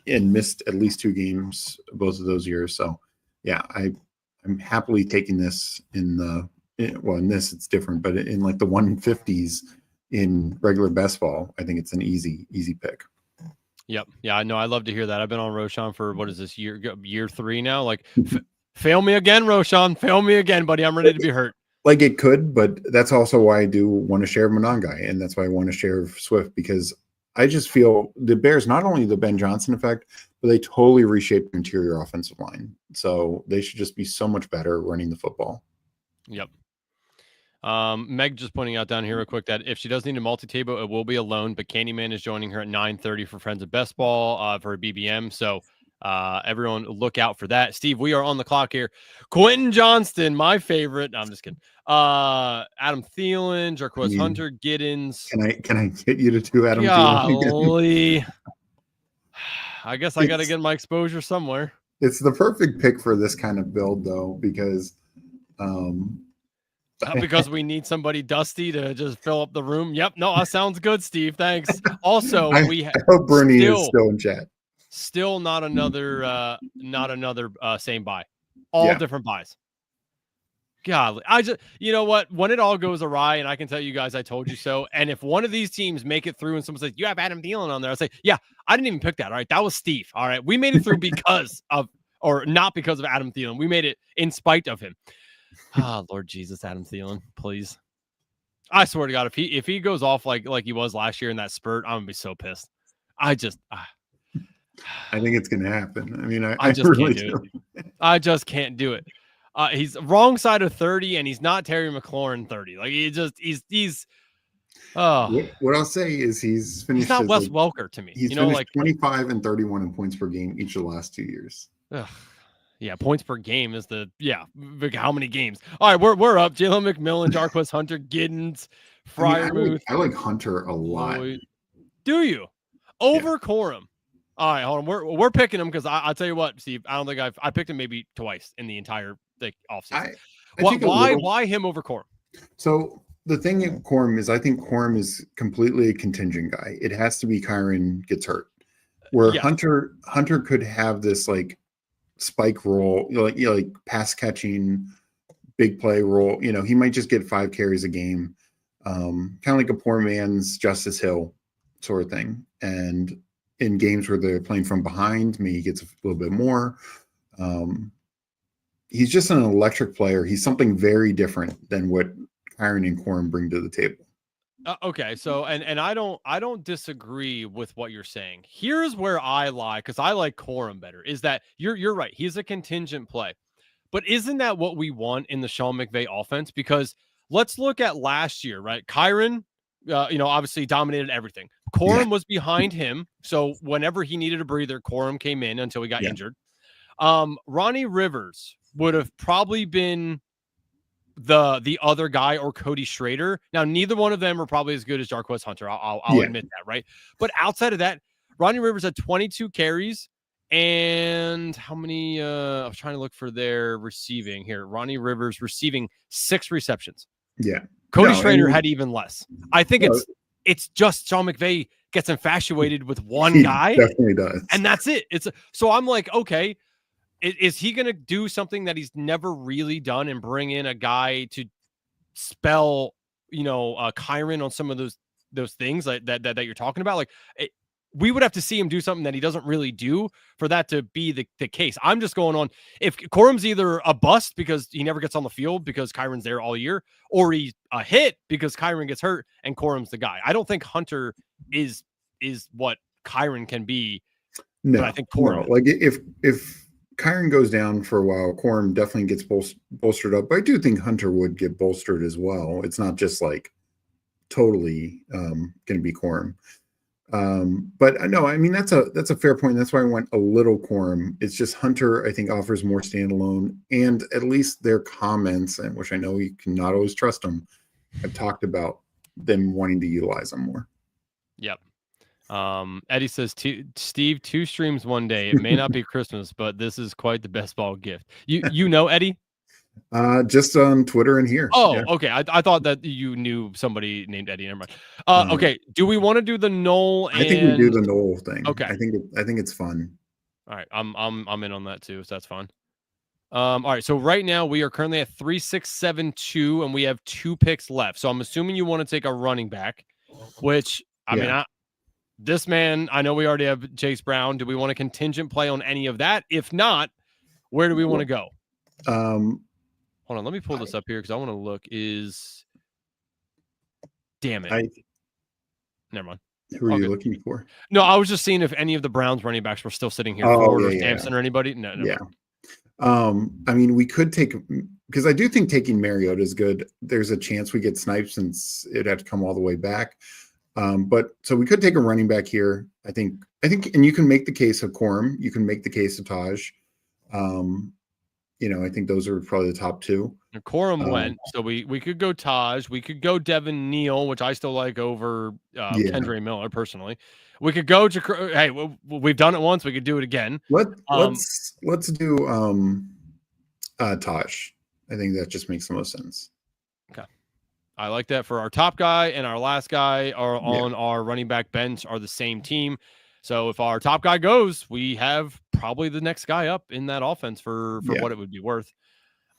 and missed at least 2 games both of those years. So yeah, I'm happily taking this in this it's different, but in like the 150s in regular best ball, I think it's an easy pick. Yep. Yeah, I know. I love to hear that. I've been on Roshan for what is this year 3 now? Like fail me again, Roshan. Fail me again, buddy. I'm ready to be hurt. Like it could, but that's also why I do want to share Monongai, and that's why I want to share Swift, because I just feel the Bears, not only the Ben Johnson effect, but they totally reshaped the interior offensive line. So they should just be so much better running the football. Yep. Meg just pointing out down here real quick that if she does need a multi-table, it will be alone, but Candyman is joining her at 9:30 for Friends of Best Ball for a BBM. So everyone look out for that. Steve, we are on the clock here. Quentin Johnston, my favorite. No, I'm just kidding. Adam Thielen, Jarquez Hunter, Giddens. Can I get you to do Adam Thielen? I guess I got to get my exposure somewhere. It's the perfect pick for this kind of build, though, because because we need somebody dusty to just fill up the room. Yep. No, that sounds good, Steve. Thanks. Also, I hope Bernie is still in chat. Still not another same buy. All different buys. God, you know what? When it all goes awry, and I can tell you guys, I told you so. And if one of these teams make it through and someone says, you have Adam Thielen on there, I say, yeah, I didn't even pick that. All right. That was Steve. All right. We made it through because of, or not because of Adam Thielen. We made it in spite of him. Lord Jesus, Adam Thielen, please. I swear to God, if he goes off like he was last year in that spurt, I'm gonna be so pissed. I think it's gonna happen. I mean, I just really can't do it. I just can't do it. He's wrong side of 30, and he's not Terry McLaurin 30. Like he's. What I'll say is he's finished. He's not Wes Welker to me. He's finished 25 and 31 in points per game each of the last 2 years. Yeah, points per game is how many games? All right, we're up. Jalen McMillan, Jarquez Hunter, Giddens, Freiermuth. I like Hunter a lot. Do you? Over Corum. All right, hold on. We're picking him because I'll tell you what, Steve. I don't think I picked him maybe twice in the entire offseason. Why him over Corum? So the thing at Corum is I think Corum is completely a contingent guy. It has to be Kyron gets hurt. Where Hunter could have this like spike role, like pass catching, big play role. He might just get 5 carries a game, kind of like a poor man's Justice Hill sort of thing. And in games where they're playing from behind, maybe he gets a little bit more. He's just an electric player. He's something very different than what Kyron and Corum bring to the table. Okay, so and I don't disagree with what you're saying. Here's where I lie, because I like Corum better. Is that you're right? He's a contingent play, but isn't that what we want in the Sean McVay offense? Because let's look at last year, right? Kyron, obviously dominated everything. Corum was behind him, so whenever he needed a breather, Corum came in until he got injured. Ronnie Rivers would have probably been the other guy, or Cody Schrader. Now, neither one of them are probably as good as Jarquez Hunter. I'll admit that, right? But outside of that, Ronnie Rivers had 22 carries, and how many? I was trying to look for their receiving here. Ronnie Rivers receiving 6 receptions. Yeah. Cody Schrader had even less. I think it's just Sean McVay gets infatuated with one guy. Definitely does. And that's it. So I'm like, okay, is he going to do something that he's never really done and bring in a guy to spell, Kyron on some of those things that you're talking about? Like, we would have to see him do something that he doesn't really do for that to be the case. I'm just going on, if Corum's either a bust because he never gets on the field because Kyron's there all year, or he's a hit because Kyron gets hurt and Corum's the guy. I don't think Hunter is what Kyron can be. No, but I think Corum. No. Like if Kyron goes down for a while, Corum definitely gets bolstered up. But I do think Hunter would get bolstered as well. It's not just like totally going to be Corum. But no, I mean, that's a fair point. That's why I went a little Corum. It's just Hunter, I think, offers more standalone, and at least their comments, and which I know you cannot always trust them, have talked about them wanting to utilize them more. Yep. Eddie says, Steve, 2 streams one day. It may not be Christmas, but this is quite the best ball gift. You know Eddie? Just on Twitter and here. Oh, yeah. Okay. I thought that you knew somebody named Eddie. Never mind. Okay. Do we want to do the Knoll? I think we do the Knoll thing. Okay. I think it's fun. All right. I'm in on that too, so that's fun. All right. So right now we are currently at 3-6-7-2, and we have 2 picks left. So I'm assuming you want to take a running back, which I mean, this man, I know we already have Chase Brown. Do we want a contingent play on any of that? If not, where do we want to go? Hold on, let me pull this up here because I want to look. Damn it. Never mind. Who are you looking for? No, I was just seeing if any of the Browns running backs were still sitting here. Ford or Sampson or anybody. No. I mean, we could take, because I do think taking Mariota is good. There's a chance we get sniped since it'd have to come all the way back. But so we could take a running back here. I think, and you can make the case of Corum. You can make the case of Taj. I think those are probably the top 2. Corum went, so we could go Taj. We could go Devin Neal, which I still like over Kendre Miller personally. We could go hey, we've done it once. We could do it again. Let's do Taj. I think that just makes the most sense. Okay. I like that. For our top guy and our last guy are on our running back bench are the same team. So if our top guy goes, we have probably the next guy up in that offense for what it would be worth.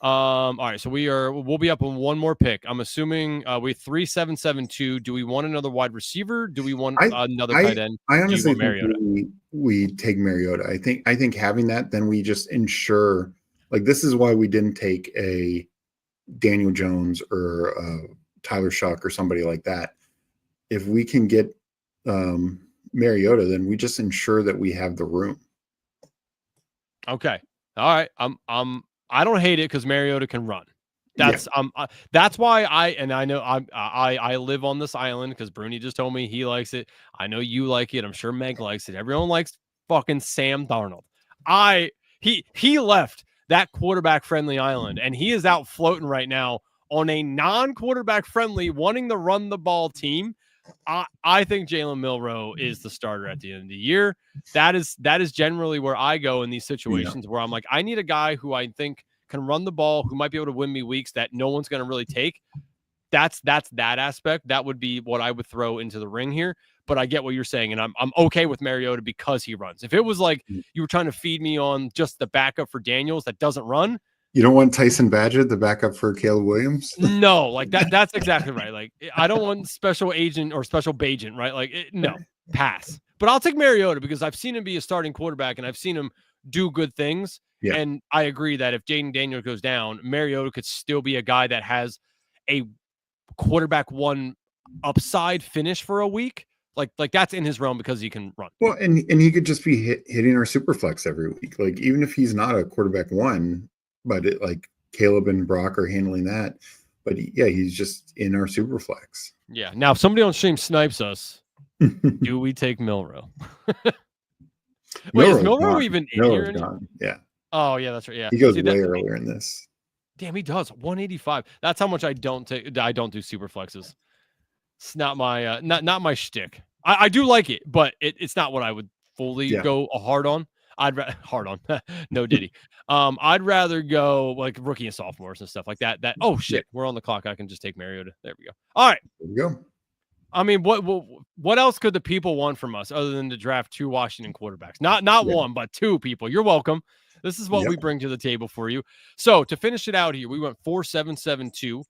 All right, so we'll be up on one more pick. I'm assuming we 3-7-7-2. Do we want another wide receiver? Do we want another tight end? I honestly think we take Mariota. I think having that, then we just ensure, like, this is why we didn't take a Daniel Jones or Tyler Shuck or somebody like that. If we can get Mariota, then we just ensure that we have the room. Okay. All right. I don't hate it because Mariota can run. That's why I live on this island, because Bruni just told me he likes it. I know you like it. I'm sure Meg likes it. Everyone likes fucking Sam Darnold. He left that quarterback friendly island, and he is out floating right now on a non-quarterback friendly, wanting to run the ball team. I think Jalen Milroe is the starter at the end of the year. That is generally where I go in these situations where I'm like, I need a guy who I think can run the ball, who might be able to win me weeks that no one's going to really take. that's that aspect. That would be what I would throw into the ring here. But I get what you're saying, and I'm okay with Mariota because he runs. If it was like you were trying to feed me on just the backup for Daniels that doesn't run, you don't want Tyson Badgett, the backup for Caleb Williams? No, like that's exactly right. Like I don't want special agent or special bagent, right? Like no, pass. But I'll take Mariota because I've seen him be a starting quarterback and I've seen him do good things. Yeah. And I agree that if Jaden Daniels goes down, Mariota could still be a guy that has a quarterback one upside finish for a week. Like that's in his realm because he can run. Well, and he could just be hitting our super flex every week. Like even if he's not a quarterback one, but like Caleb and Brock are handling that. But he's just in our super flex. Yeah. Now, if somebody on stream snipes us, do we take Milrow? Wait, is Milrow even in here? Gone. Yeah. Oh, yeah, that's right. Yeah. He goes way earlier in this. Damn, he does. 185. That's how much I don't do super flexes. It's not my not my shtick. I do like it, but it's not what I would fully go hard on. Hard on. No Diddy. I'd rather go like rookie and sophomores and stuff like that. Oh shit, we're on the clock. I can just take Mariota. There we go. All right. There we go. I mean, what else could the people want from us other than to draft 2 Washington quarterbacks? Not one, but 2 people. You're welcome. This is what we bring to the table for you. So to finish it out here, we went 4-7-7-2.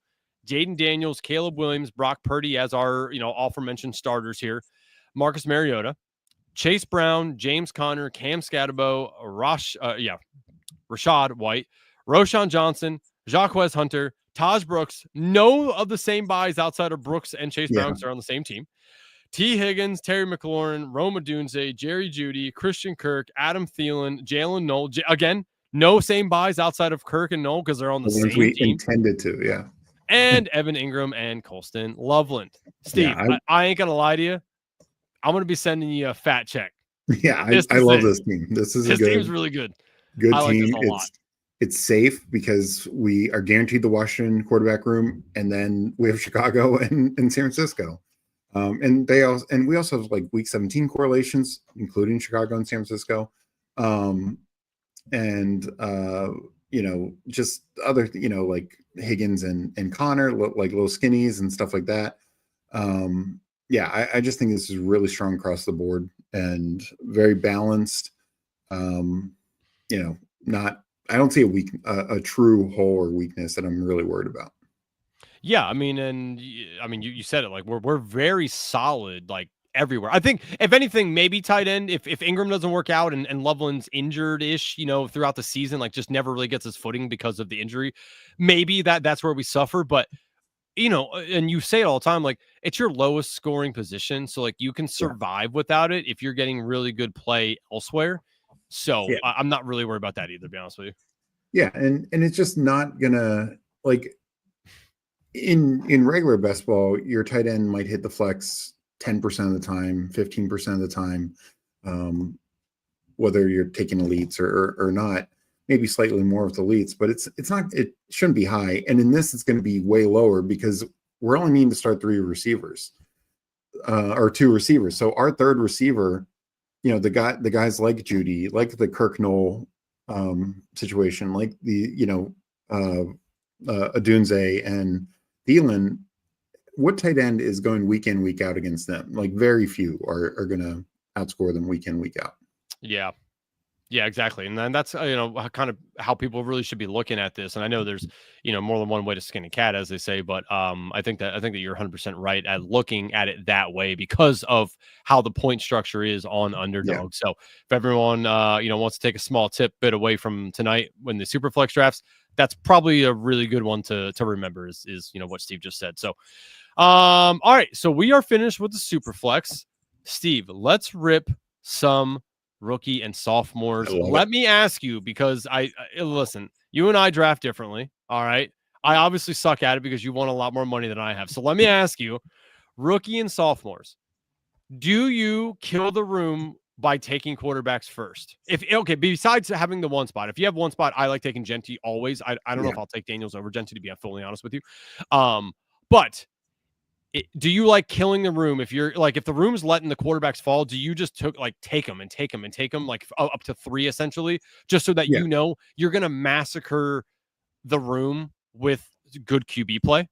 Jaden Daniels, Caleb Williams, Brock Purdy as our aforementioned starters here. Marcus Mariota, Chase Brown, James Conner, Cam Scatterbo, Rashad White, Roshan Johnson, Jacquez Hunter, Taj Brooks. No of the same buys outside of Brooks and Chase Brown are on the same team. T. Higgins, Terry McLaurin, Rome Odunze, Jerry Jeudy, Christian Kirk, Adam Thielen, Jalen Noel. Again, no same buys outside of Kirk and Noel because they're on the same we team. Intended to, yeah. And Evan Ingram and Colston Loveland. Steve, I ain't going to lie to you. I'm going to be sending you a fat check. Yeah, I love this team. This team's really good. Good team. It's safe because we are guaranteed the Washington quarterback room, and then we have Chicago and San Francisco. And we also have like week 17 correlations, including Chicago and San Francisco. Just other, like Higgins and Connor look like little skinnies and stuff like that. I just think this is really strong across the board and very balanced. I don't see a true hole or weakness that I'm really worried about. Yeah, you said it, like we're very solid, like everywhere. I think if anything, maybe tight end, if Ingram doesn't work out and Loveland's injured-ish, throughout the season, like just never really gets his footing because of the injury, maybe that's where we suffer. But and you say it all the time, like it's your lowest scoring position, so like you can survive without it if you're getting really good play elsewhere. So I'm not really worried about that either, to be honest with you. Yeah, and it's just not gonna, like, in regular best ball, your tight end might hit the flex 10% of the time, 15% of the time, whether you're taking elites or not. Maybe slightly more with elites, but it shouldn't be high. And in this, it's going to be way lower because we're only needing to start 3 receivers or 2 receivers. So our third receiver, the guys like Jeudy, like the Kirk Noel situation, like the Odunze and Thielen, what tight end is going week in, week out against them? Like very few are going to outscore them week in, week out. Yeah, exactly. And then that's, kind of how people really should be looking at this. And I know there's, more than one way to skin a cat, as they say, but I think that you're 100% right at looking at it that way because of how the point structure is on Underdog. So if everyone, wants to take a small bit away from tonight when the Superflex drafts, that's probably a really good one to remember is what Steve just said. So, all right. So we are finished with the Superflex. Steve, let's rip some rookie and sophomores. Let me ask you, because I listen, you and I draft differently. All right. I obviously suck at it because you won a lot more money than I have. So let me ask you, rookie and sophomores, do you kill the room by taking quarterbacks first? Besides having the one spot, if you have one spot, I like taking Genty always. I don't know if I'll take Daniels over Genty, to be fully honest with you. But do you like killing the room? If you're like, if the room's letting the quarterbacks fall, do you just take them like up to 3 essentially, just so that you're going to massacre the room with good QB play?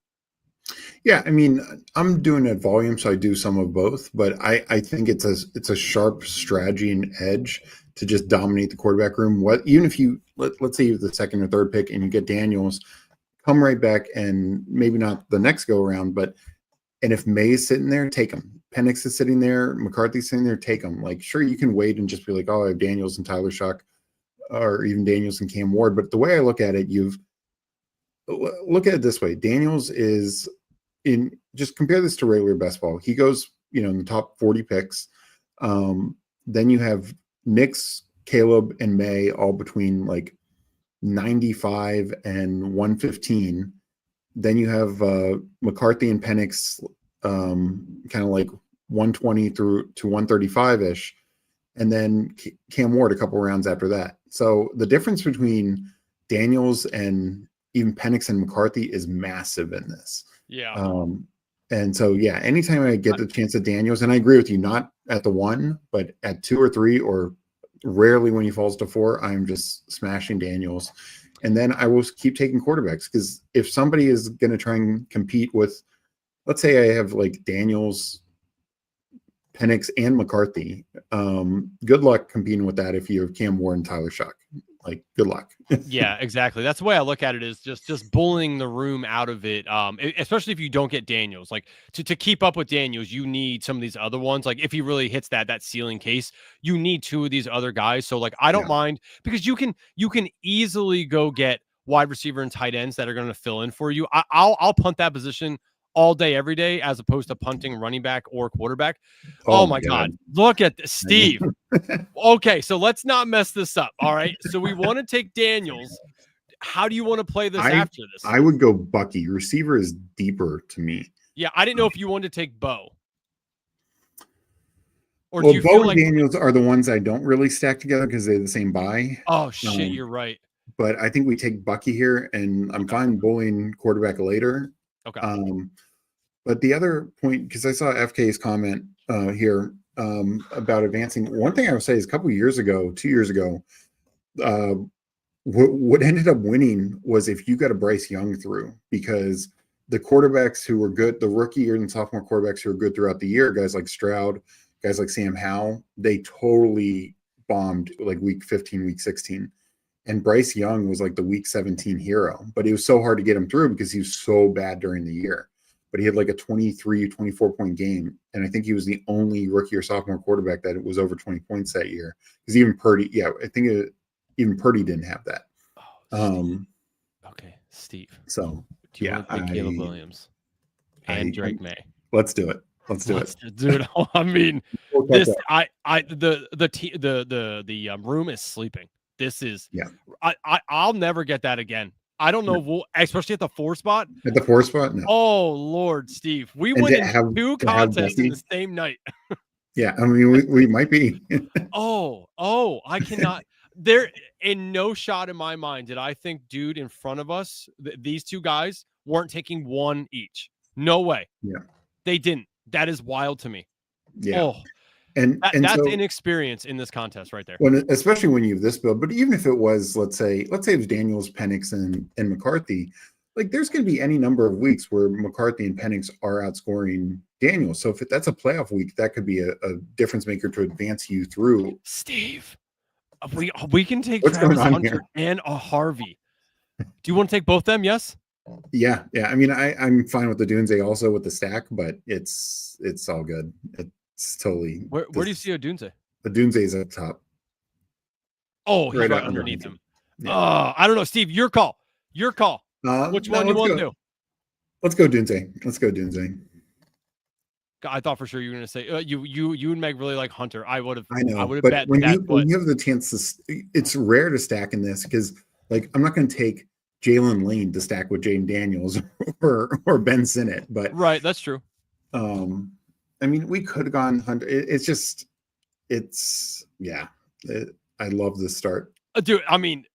Yeah, I mean, I'm doing it volume, so I do some of both, but I think it's a sharp strategy and edge to just dominate the quarterback room. What even if you let's say you're the second or third pick and you get Daniels, come right back and maybe not the next go around, but and if May is sitting there, take him. Penix is sitting there, McCarthy's sitting there, take him. Like, sure, you can wait and just be like, oh, I have Daniels and Tyler Shuck, or even Daniels and Cam Ward. But the way I look at it, look at it this way: Daniels is in. Just compare this to regular best ball. He goes, in the top 40 picks. Then you have Nix, Caleb, and May all between like 95 and 115. Then you have McCarthy and Penix kind of like 120 through to 135 ish, and then Cam Ward a couple rounds after that. So the difference between Daniels and even Penix and McCarthy is massive in this. Yeah. And so, yeah, anytime I get the chance at Daniels, and I agree with you, not at the 1, but at 2 or 3, or rarely when he falls to 4, I'm just smashing Daniels. And then I will keep taking quarterbacks, because if somebody is going to try and compete with, let's say I have like Daniels, Penix, and McCarthy, good luck competing with that if you have Cam Ward and Tyler Shuck. Like, good luck. Yeah, exactly. That's the way I look at it, is just bullying the room out of it. Especially if you don't get Daniels. Like, to keep up with Daniels, you need some of these other ones. Like, if he really hits that ceiling case, you need 2 of these other guys. So like, I don't mind, because you can easily go get wide receiver and tight ends that are going to fill in for you. I'll punt that position all day, every day, as opposed to punting running back or quarterback. Oh my God. Look at this, Steve. Okay, so let's not mess this up. All right. So we want to take Daniels. How do you want to play this after this? I would go Bucky. Receiver is deeper to me. Yeah, I didn't know if you wanted to take Bo. Or well, Bo and Daniels are the ones I don't really stack together because they're the same buy. Oh, shit, you're right. But I think we take Bucky here, and I'm fine bullying quarterback later. Okay. But the other point, because I saw FK's comment here about advancing. One thing I would say is a couple of years ago, 2 years ago, what ended up winning was if you got a Bryce Young through, because the quarterbacks who were good, the rookie and sophomore quarterbacks who were good throughout the year, guys like Stroud, guys like Sam Howell, they totally bombed like week 15, week 16. And Bryce Young was like the week 17 hero, but it was so hard to get him through because he was so bad during the year. But he had like a 23, 24-point game. And I think he was the only rookie or sophomore quarterback that was over 20 points that year. Because even Purdy, even Purdy didn't have that. Oh, okay, Steve. So, do you want to pick Caleb Williams and Drake May? Let's do it. Let's do it, dude. I mean, this. The room is sleeping. This is. Yeah. I'll never get that again. I don't know, especially at the 4 spot. At the 4 spot, no. Oh Lord, Steve, we went in 2 contests in the same night. Yeah, I mean, we might be. oh, I cannot. There, in no shot in my mind did I think, dude, in front of us, these 2 guys weren't taking 1 each. No way. Yeah, they didn't. That is wild to me. Yeah. Oh, and that's inexperience in this contest right there. Especially when you have this build. But even if it was, let's say it was Daniels, Penix, and McCarthy, like there's going to be any number of weeks where McCarthy and Penix are outscoring Daniels. So if that's a playoff week, that could be a difference maker to advance you through. Steve, we can take Travis Hunter and a Harvey. Do you want to take both them? Yes. Yeah. I mean, I'm fine with the Dunze also with the stack, but it's all good. It's totally. Where do you see Odunze? Odunze is up top. Oh, he's right underneath him. Yeah. I don't know, Steve. Your call. Which one you want to do? Let's go Dunze. I thought for sure you were going to say you and Meg really like Hunter. I would have. I know. I would have bet bet when that. When you have the chance to, it's rare to stack in this because, like, I'm not going to take Jalen Lane to stack with Jaden Daniels or Ben Sinnott, but right, that's true. I mean, we could have gone Hunter. I love this start, dude. I mean,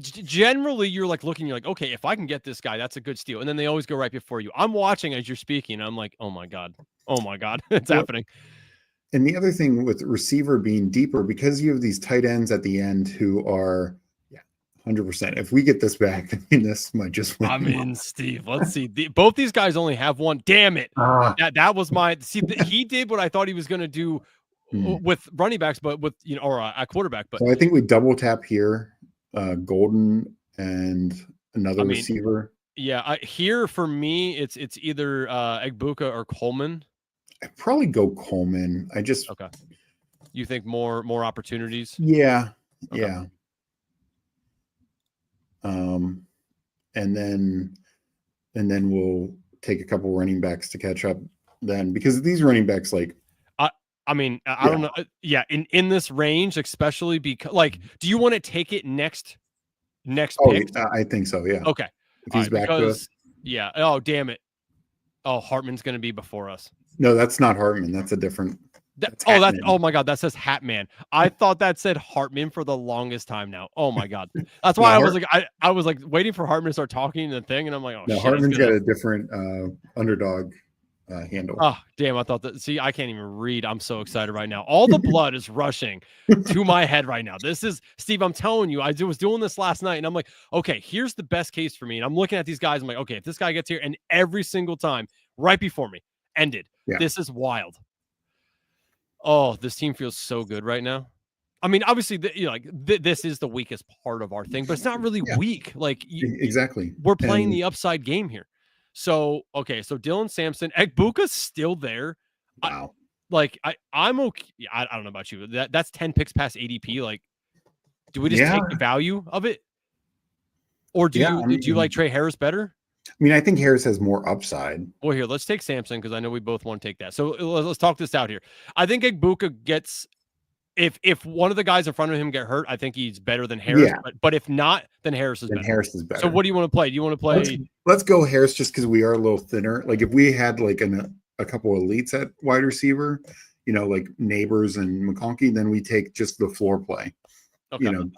generally you're like looking, you're like, okay, if I can get this guy, that's a good steal. And then they always go right before you. I'm watching as you're speaking. I'm like, oh my God, it's happening. And the other thing with receiver being deeper, because you have these tight ends at the end who are 100%. If we get this back, I mean, this might just win. I'm in, Steve. Let's see. Both these guys only have one. Damn it. That was my he did what I thought he was going to do with running backs, but with or a quarterback. But so I think we double tap here, Golden and another receiver. Yeah, here for me, it's either Egbuka or Coleman. I'd probably go Coleman. Okay. You think more opportunities? Yeah, okay. Yeah. And then we'll take a couple running backs to catch up then, because these running backs, like, I mean, I don't know. Yeah, in this range, especially because, like, do you want to take it next pick? I think so. Yeah. Okay. If he's back to us. Yeah. Oh, damn it. Oh, Hartman's going to be before us. No, that's not Hartman. That's a different. Oh my God, that says Hatman. I thought that said Hartman for the longest time now. Oh my God, that's why I was like waiting for Hartman to start talking in the thing, and I'm like, oh, no, shit, Hartman's got a different underdog handle. Oh damn, I thought that. See, I can't even read. I'm so excited right now. All the blood is rushing to my head right now. This is Steve. I'm telling you, I was doing this last night, and I'm like, okay, here's the best case for me. And I'm looking at these guys. I'm like, okay, if this guy gets here, and every single time right before me ended. Yeah. This is wild. Oh, this team feels so good right now. I mean, obviously, this is the weakest part of our thing, but it's not really weak. Like, exactly, we're playing the upside game here. So, okay, so Dylan Sampson, Egbuka's still there. Wow. I'm okay. I don't know about you. That's 10 picks past ADP. Like, do we just take the value of it, or do you like Trey Harris better? I mean, I think Harris has more upside. Well, here, let's take Sampson because I know we both want to take that. So let's talk this out here. I think Egbuka gets, if one of the guys in front of him get hurt, I think he's better than Harris. Yeah. But if not, then Harris is better. Harris is better. So what do you want to play? Do you want to play? Let's go Harris just because we are a little thinner. Like if we had like a couple of elites at wide receiver, like Neighbors and McConkey, then we take just the floor play,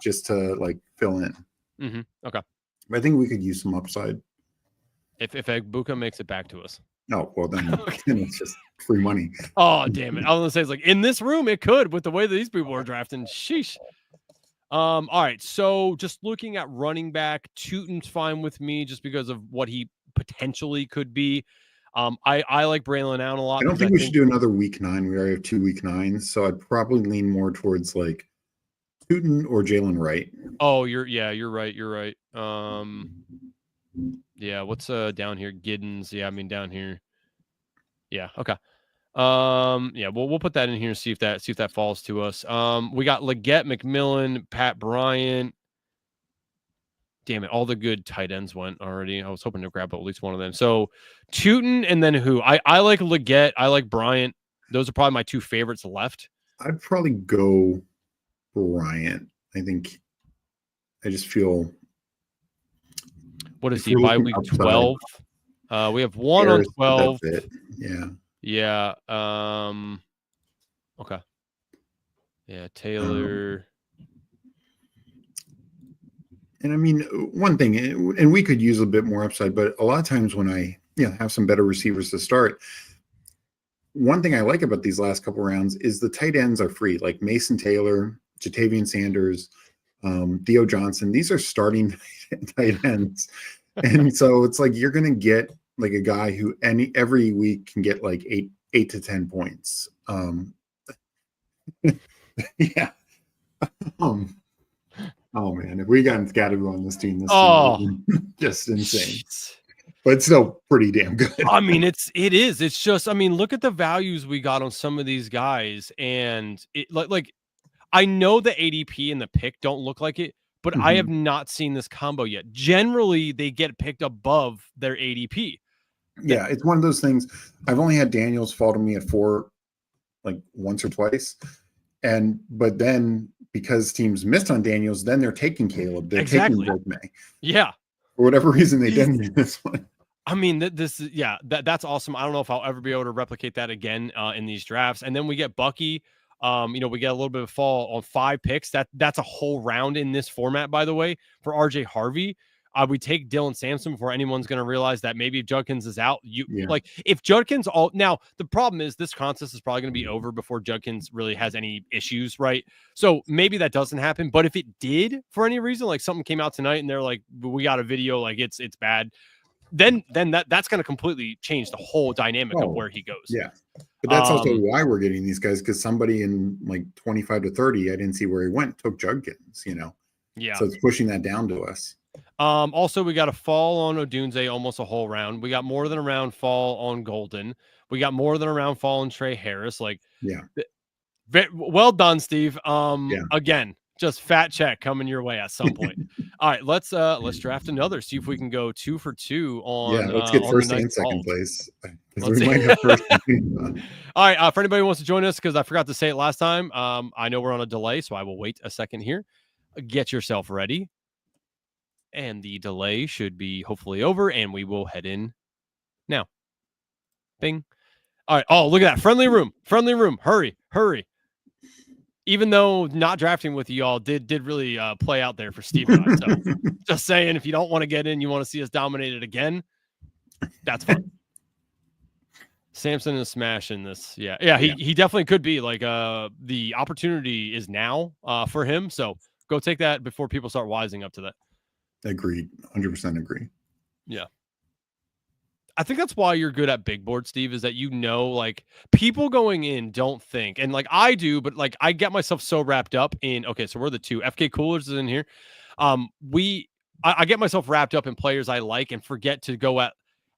just to like fill in. Mm-hmm. Okay. But I think we could use some upside. If Egbuka makes it back to us. No, well then it's just free money. Oh damn it! I was gonna say it's like in this room it could with the way that these people are drafting. Sheesh. All right. So just looking at running back, Tootin's fine with me just because of what he potentially could be. I like Braylon Allen a lot. I don't think we should do another week 9. We already have 2 week 9s, so I'd probably lean more towards like Tootin or Jalen Wright. Oh, you're right. You're right. Yeah, what's down here? Giddens. Yeah, I mean down here. Yeah, okay. Yeah, we'll put that in here and see if that falls to us. We got Leggett, McMillan, Pat Bryant. Damn it, all the good tight ends went already. I was hoping to grab at least one of them. So Tootin and then who? I like Leggett, I like Bryant. Those are probably my 2 favorites left. I'd probably go Bryant. I just feel. What is he by week 12? We have one Harris, on 12. Yeah. Yeah. Okay. Yeah, Taylor. And I mean, one thing, and we could use a bit more upside, but a lot of times when I have some better receivers to start, one thing I like about these last couple rounds is the tight ends are free, like Mason Taylor, Jatavian Sanders, Theo Johnson. These are starting tight ends. And so it's like you're going to get like a guy who every week can get like 8 to 10 points. Yeah. Oh man, if we got Scatterbo on this team, this team just insane. But still pretty damn good. I mean, it is. It's just, I mean, look at the values we got on some of these guys, and it like I know the ADP and the pick don't look like it, but I have not seen this combo yet. Generally, they get picked above their ADP. Yeah, it's one of those things. I've only had Daniels fall to me at 4, like once or twice, but then because teams missed on Daniels, then they're taking Caleb. They're taking Drake May. Yeah, for whatever reason they didn't in this one. I mean, that's awesome. I don't know if I'll ever be able to replicate that again in these drafts. And then we get Bucky. We get a little bit of fall on 5 picks. That's a whole round in this format, by the way, for RJ Harvey. We take Dylan Sampson before anyone's going to realize that maybe if Judkins is out, like if Judkins now the problem is this contest is probably going to be over before Judkins really has any issues, right? So maybe that doesn't happen. But if it did for any reason, like something came out tonight and they're like, we got a video, like it's bad, then that's going to completely change the whole dynamic of where he goes. Yeah. But that's also why we're getting these guys, because somebody in like 25 to 30, I didn't see where he went, took Judkins, Yeah. So it's pushing that down to us. Also, we got a fall on Odunze, almost a whole round. We got more than a round fall on Golden. We got more than a round fall on Trey Harris. Like, well done, Steve. Again, just fat check coming your way at some point. All right, let's draft another. See if we can go 2 for 2 on. Yeah, let's get first and second place. We might have first. All right, for anybody who wants to join us, because I forgot to say it last time. I know we're on a delay, so I will wait a second here. Get yourself ready. And the delay should be hopefully over, and we will head in now. Bing. All right. Oh, look at that. Friendly room. Hurry. Even though not drafting with you all did really play out there for Steve and I. So just saying, if you don't want to get in, you want to see us dominated again, that's fine. Samson is smashing this. Yeah. He definitely could be. Like the opportunity is now for him. So go take that before people start wising up to that. Agreed. 100% agree. Yeah. I think that's why you're good at big board, Steve, is that like people going in don't think, and like I do, but like I get myself so wrapped up in, okay, so we're the 2. FK Coolers is in here. I get myself wrapped up in players I like and forget to go at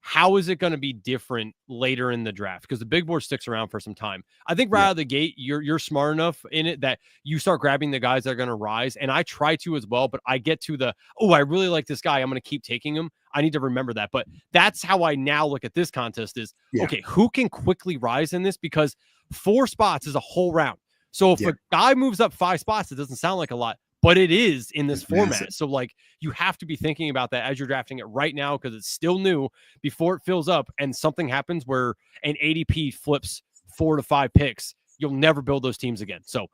how is it going to be different later in the draft? Because the big board sticks around for some time. I think right out of the gate, you're smart enough in it that you start grabbing the guys that are going to rise. And I try to as well, but I get to I really like this guy. I'm going to keep taking him. I need to remember that. But that's how I now look at this contest is, okay, who can quickly rise in this? Because 4 spots is a whole round. So if a guy moves up 5 spots, it doesn't sound like a lot, but it is in this format. Massive. So like you have to be thinking about that as you're drafting it right now, because it's still new before it fills up and something happens where an ADP flips 4 to 5 picks. You'll never build those teams again. So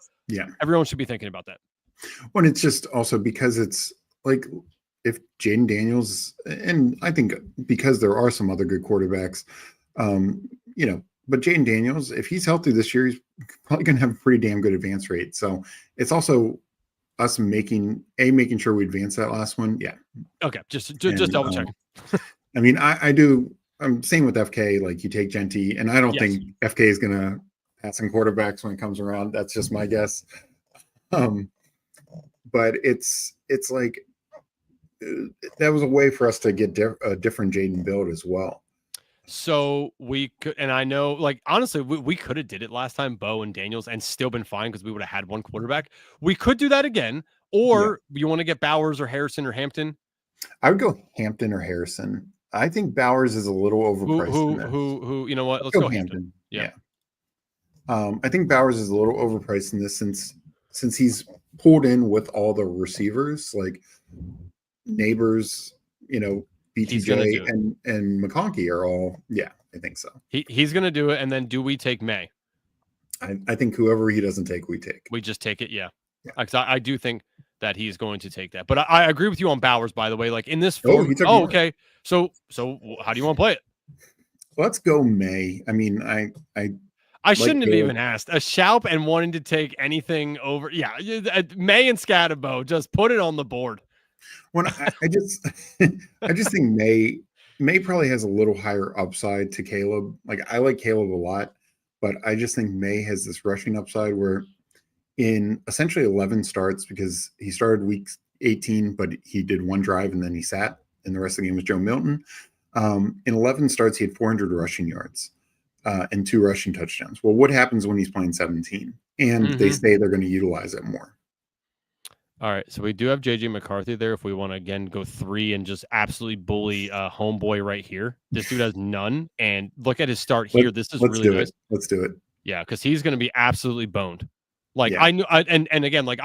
everyone should be thinking about that. Well, it's just also because it's like if Jaden Daniels, and I think because there are some other good quarterbacks, but Jaden Daniels, if he's healthy this year, he's probably going to have a pretty damn good advance rate. So it's also us making sure we advance that last one. Yeah. Okay. Just double check. I mean, I do. I'm same with FK. Like you take Genty, and I don't think FK is going to have some quarterbacks when it comes around. That's just my guess. But it's like that was a way for us to get a different Jaden build as well. So we could, and I know, like, honestly, we could have did it last time, Bo and Daniels, and still been fine because we would have had one quarterback. We could do that again, or you want to get Bowers or Harrison or Hampton? I would go Hampton or Harrison. I think Bowers is a little overpriced. Who? You know what? Let's go Hampton. Yeah. I think Bowers is a little overpriced in this since he's pulled in with all the receivers, like Neighbors, BTJ and McConkey are all, I think so. He's going to do it. And then do we take May? I think whoever he doesn't take, we take. We just take it, yeah. I do think that he's going to take that. But I agree with you on Bowers, by the way. Like in this form, okay. So how do you want to play it? Let's go May. I mean, I shouldn't have even asked. A Shoup and wanting to take anything over. Yeah, May and Scatterbo, just put it on the board. When I just think May probably has a little higher upside to Caleb. Like I like Caleb a lot, but I just think May has this rushing upside where in essentially 11 starts, because he started week 18, but he did one drive and then he sat, and the rest of the game was Joe Milton. In 11 starts, he had 400 rushing yards and 2 rushing touchdowns. Well, what happens when he's playing 17? And they say they're going to utilize it more. All right, so we do have JJ McCarthy there if we want to, again, go 3 and just absolutely bully homeboy right here. This dude has none, and look at his start here. This is really nice. Let's do it. Yeah, because he's going to be absolutely boned. Like I knew, and again, like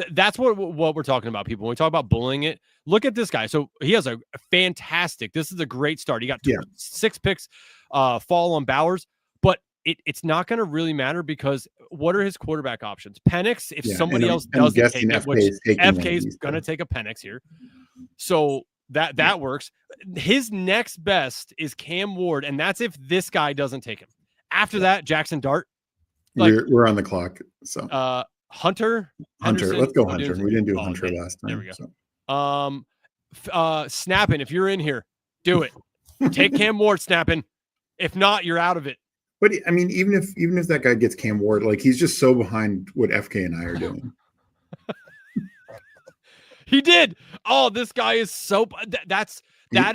that's what we're talking about, people. When we talk about bullying it, look at this guy. So he has a fantastic. This is a great start. He got 6 picks, fall on Bowers, but it's not going to really matter because what are his quarterback options? Penix, if somebody else doesn't take it, which FK is going to take a Penix here. So That works. His next best is Cam Ward, and that's if this guy doesn't take him. After that, Jackson Dart. Like, we're on the clock. So Hunter. Let's go Hunter. We didn't do Hunter last time. There we go. So. Snapping. If you're in here, do it. Take Cam Ward, Snapping. If not, you're out of it. But I mean, even if that guy gets Cam Ward, like he's just so behind what FK and I are doing. He did. Oh, this guy is so. That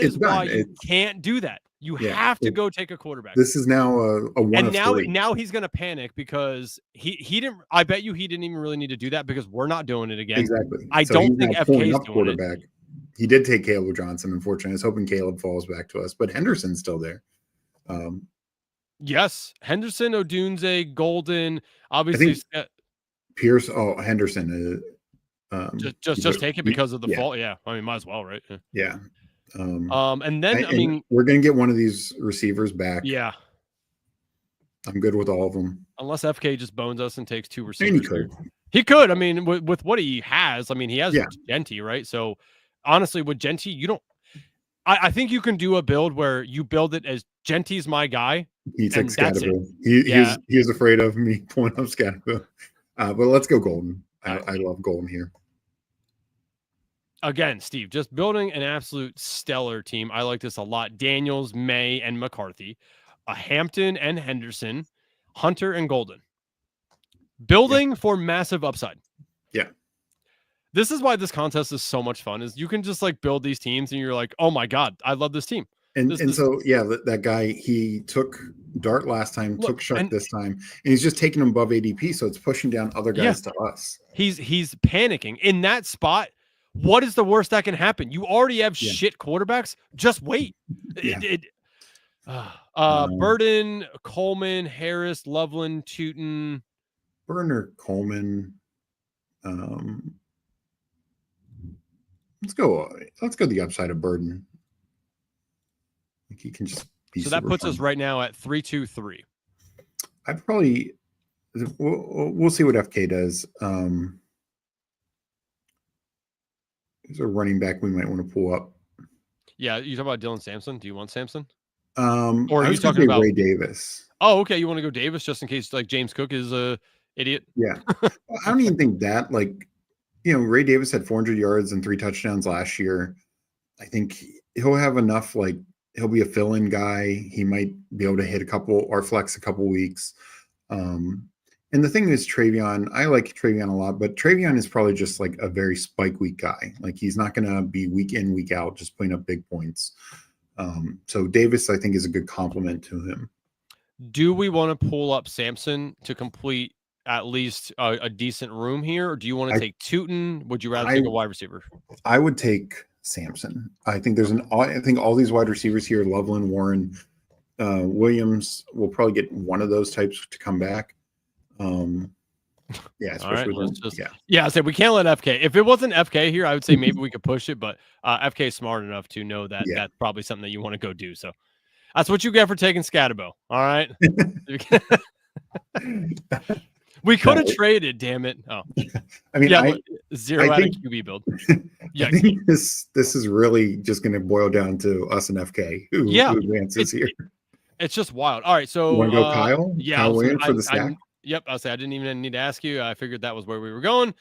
is why you can't do that. You have to go take a quarterback. This is now a one and of now, three. Now he's going to panic because he didn't. I bet you he didn't even really need to do that because we're not doing it again. Exactly. I don't think FK is doing quarterback. It. He did take Caleb Johnson. Unfortunately, I was hoping Caleb falls back to us, but Henderson's still there. Yes, Henderson, Odunze, Golden, obviously. Pierce. Oh, Henderson. Just take it because of the fault. Yeah, I mean, might as well, right? Yeah. And then I mean, we're gonna get one of these receivers back. Yeah, I'm good with all of them. Unless FK just bones us and takes two receivers. He could. I mean, with what he has, I mean, he has Genty, right? So honestly, with Genty, you don't. I think you can do a build where you build it as Genty's my guy. He took Scatterbill. He was afraid of me pulling up Scatterbill. But let's go Golden. I love Golden here. Again, Steve, just building an absolute stellar team. I like this a lot. Daniels, May, and McCarthy. Hampton and Henderson. Hunter and Golden. Building for massive upside. Yeah. This is why this contest is so much fun, is you can just like build these teams and you're like, oh my God, I love this team. So that guy, he took Dart last time, took Shark this time, and he's just taking him above ADP, so it's pushing down other guys to us. He's panicking in that spot. What is the worst that can happen? You already have shit quarterbacks. Just wait. Burden, Coleman, Harris, Loveland, Tootin. Burner, Coleman. Let's go the upside of Burden. I think he can just be so that puts us right now at 3-2-3. I'd probably we'll see what FK does. There's a running back we might want to pull up. Yeah, you talking about Dylan Sampson? Do you want Sampson? Or are you talking about Ray Davis? Oh, okay. You want to go Davis just in case like James Cook is a idiot? Yeah. I don't even think that Ray Davis had 400 yards and 3 touchdowns last year. I think he'll have enough, he'll be a fill-in guy. He might be able to hit a couple or flex a couple weeks. And the thing is, Travion, I like Travion a lot, but Travion is probably just like a very spike week guy. Like he's not going to be week in, week out, just putting up big points. So Davis, I think, is a good compliment to him. Do we want to pull up Sampson to complete at least a decent room here? Or do you want to take Tootin? Would you rather take a wide receiver? I would take Sampson. I think I think all these wide receivers here, Loveland, Warren, Williams, will probably get one of those types to come back. Especially I said we can't let FK. If it wasn't FK here, I would say maybe we could push it, but FK is smart enough to know that that's probably something that you want to go do. So that's what you get for taking Scatterbo. All right. We could have traded, damn it. Oh, I mean, zero out of QB build. I think this is really just going to boil down to us and FK who advances here. It's just wild. All right, so you want to go Kyle? Yeah, Kyle Williams for the stack. Yep, I'll say I didn't even need to ask you. I figured that was where we were going.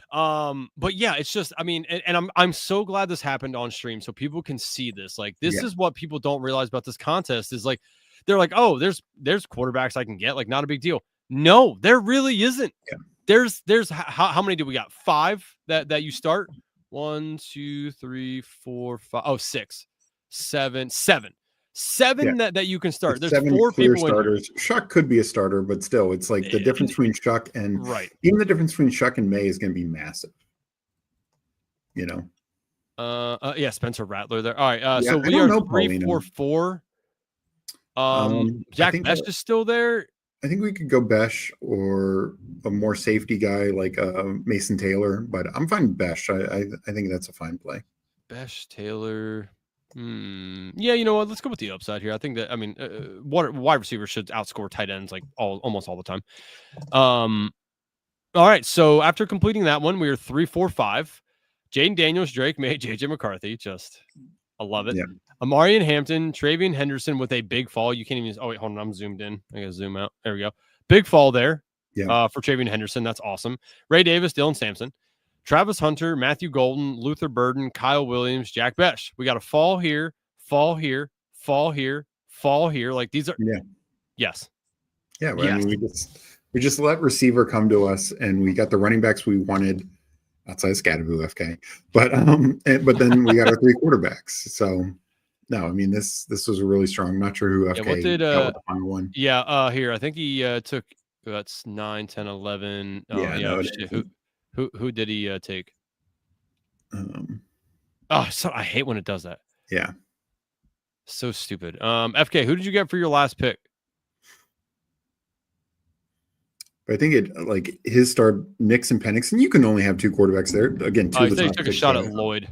But yeah, it's just, I mean, and I'm so glad this happened on stream so people can see this. Like, this is what people don't realize about this contest is like, they're like, oh, there's quarterbacks I can get, like, not a big deal. No, there really isn't. Yeah. There's how many do we got? 5 that you start? 1, 2, 3, 4, 5. Oh, 6, 7. 7 that you can start. There's 4 people starters. Shuck could be a starter, but still, it's like the difference between Shuck and even the difference between Shuck and May is going to be massive. Spencer Rattler there. All right, so we are 3-4-4. Jack Besh is still there. I think we could go Besh or a more safety guy like Mason Taylor, but I'm fine with Besh. I think that's a fine play. Besh, Taylor. Yeah, you know what? Let's go with the upside here. I think that, I mean, wide receivers should outscore tight ends like almost all the time. All right. So after completing that one, we are 3-4-5. Jaden Daniels, Drake May, JJ McCarthy. I love it. Yeah. Amari and Hampton, Travian Henderson with a big fall. You can't even. Oh wait, hold on. I'm zoomed in. I gotta zoom out. There we go. Big fall there. Yeah. For Travian Henderson, that's awesome. Ray Davis, Dylan Sampson, Travis Hunter, Matthew Golden, Luther Burden, Kyle Williams, Jack Besh. We got a fall here, fall here, fall here, fall here. Like these are. Yeah. Yes. Yeah. Well, yes. I mean, we just let receiver come to us, and we got the running backs we wanted. Outside Scatterboo FK, but then we got our 3 quarterbacks. So no, I mean this was a really strong. I'm not sure who FK what did got with the final one. Yeah, here I think he took that's 9, 10, 11. Who did he take? So I hate when it does that. Yeah, so stupid. FK, who did you get for your last pick? I think his start, Nix and Penix, and you can only have 2 quarterbacks there. Again, 2 he took a shot at Lloyd.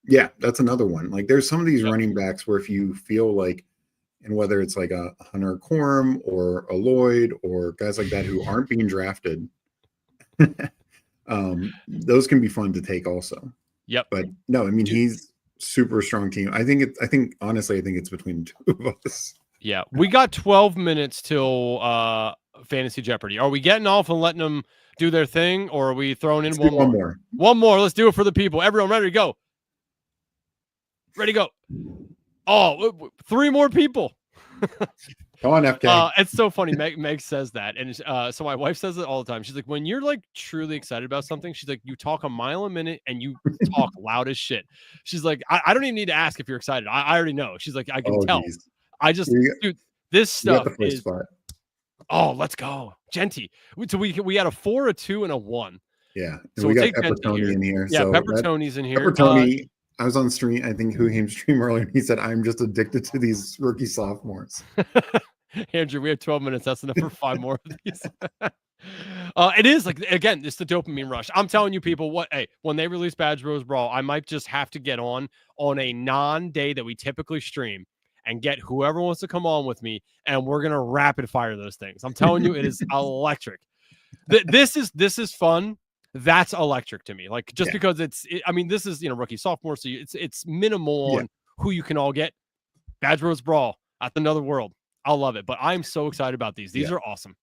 Yeah, that's another one. Like there's some of these running backs where if you feel like, and whether it's like a Hunter Quorum or a Lloyd or guys like that who aren't being drafted, those can be fun to take also. Yep. But no, I mean he's super strong team. Honestly, I think it's between the 2 of us. Yeah, we got 12 minutes till Fantasy Jeopardy. Are we getting off and letting them do their thing, or are we throwing in one more? One more. Let's do it for the people. Everyone ready to go? Ready to go. Oh, 3 more people. Come on, FK. It's so funny. Meg says that. And so my wife says it all the time. She's like, when you're like truly excited about something, she's like, you talk a mile a minute and you talk loud as shit. She's like, I don't even need to ask if you're excited. I already know. She's like, I can tell. Geez. Dude, this stuff is. Spot. Oh, let's go. Genty. So we had a 4, a 2, and a 1. Yeah. So we got Peppertoni in here. Yeah, so Peppertoni's in here. Peppertoni. I was on stream, I think Who stream earlier, and he said, I'm just addicted to these rookie sophomores. Andrew, we have 12 minutes. That's enough for 5 more of these. It is like, again, it's the dopamine rush. I'm telling you people when they release Badge Bros Brawl, I might just have to get on a non-day that we typically stream and get whoever wants to come on with me, and we're going to rapid fire those things. I'm telling you, it is electric. This is fun. That's electric to me. Like just because this is, rookie sophomore. So it's minimal on who you can all get. Badge Bros Brawl. That's another world. I love it, but I'm so excited about these. These are awesome.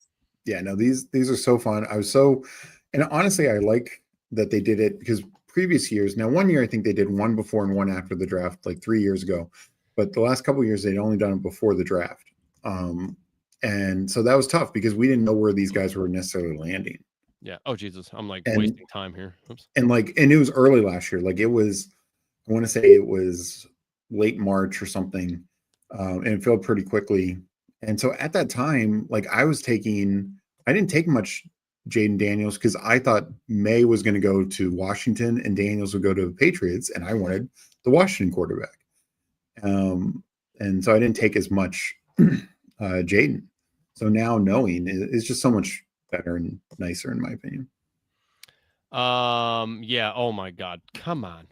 Yeah, no, these are so fun. And honestly, I like that they did it because previous years, now 1 year, I think they did 1 before and 1 after the draft, like 3 years ago, but the last couple of years, they'd only done it before the draft. And so that was tough because we didn't know where these guys were necessarily landing. Yeah. Oh, Jesus. I'm wasting time here. Oops. And it was early last year. Like I want to say it was late March or something. And it filled pretty quickly. And so at that time, I didn't take much Jaden Daniels because I thought May was going to go to Washington and Daniels would go to the Patriots. And I wanted the Washington quarterback. And so I didn't take as much Jaden. So now knowing is just so much better and nicer in my opinion. Yeah. Oh my God. Come on.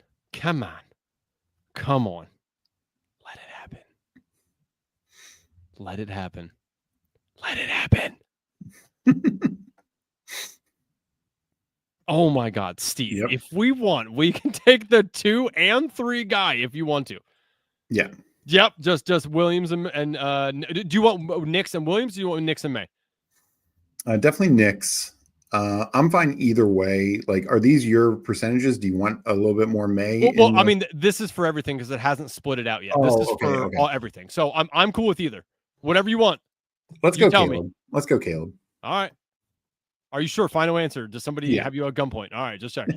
Let it happen. Oh my God, Steve. Yep. If we want, we can take the 2 and 3 guy if you want to. Yeah. Yep. Just Williams and do you want Nix and Williams? Or do you want Nix and May? Definitely Nix. I'm fine either way. Are these your percentages? Do you want a little bit more May? Well, I mean, this is for everything because it hasn't split it out yet. This is for everything. So I'm cool with either. Whatever you want. Let's go, Caleb. Let's go, Caleb. All right. Are you sure? Final answer. Does somebody have you at gunpoint? All right, just check.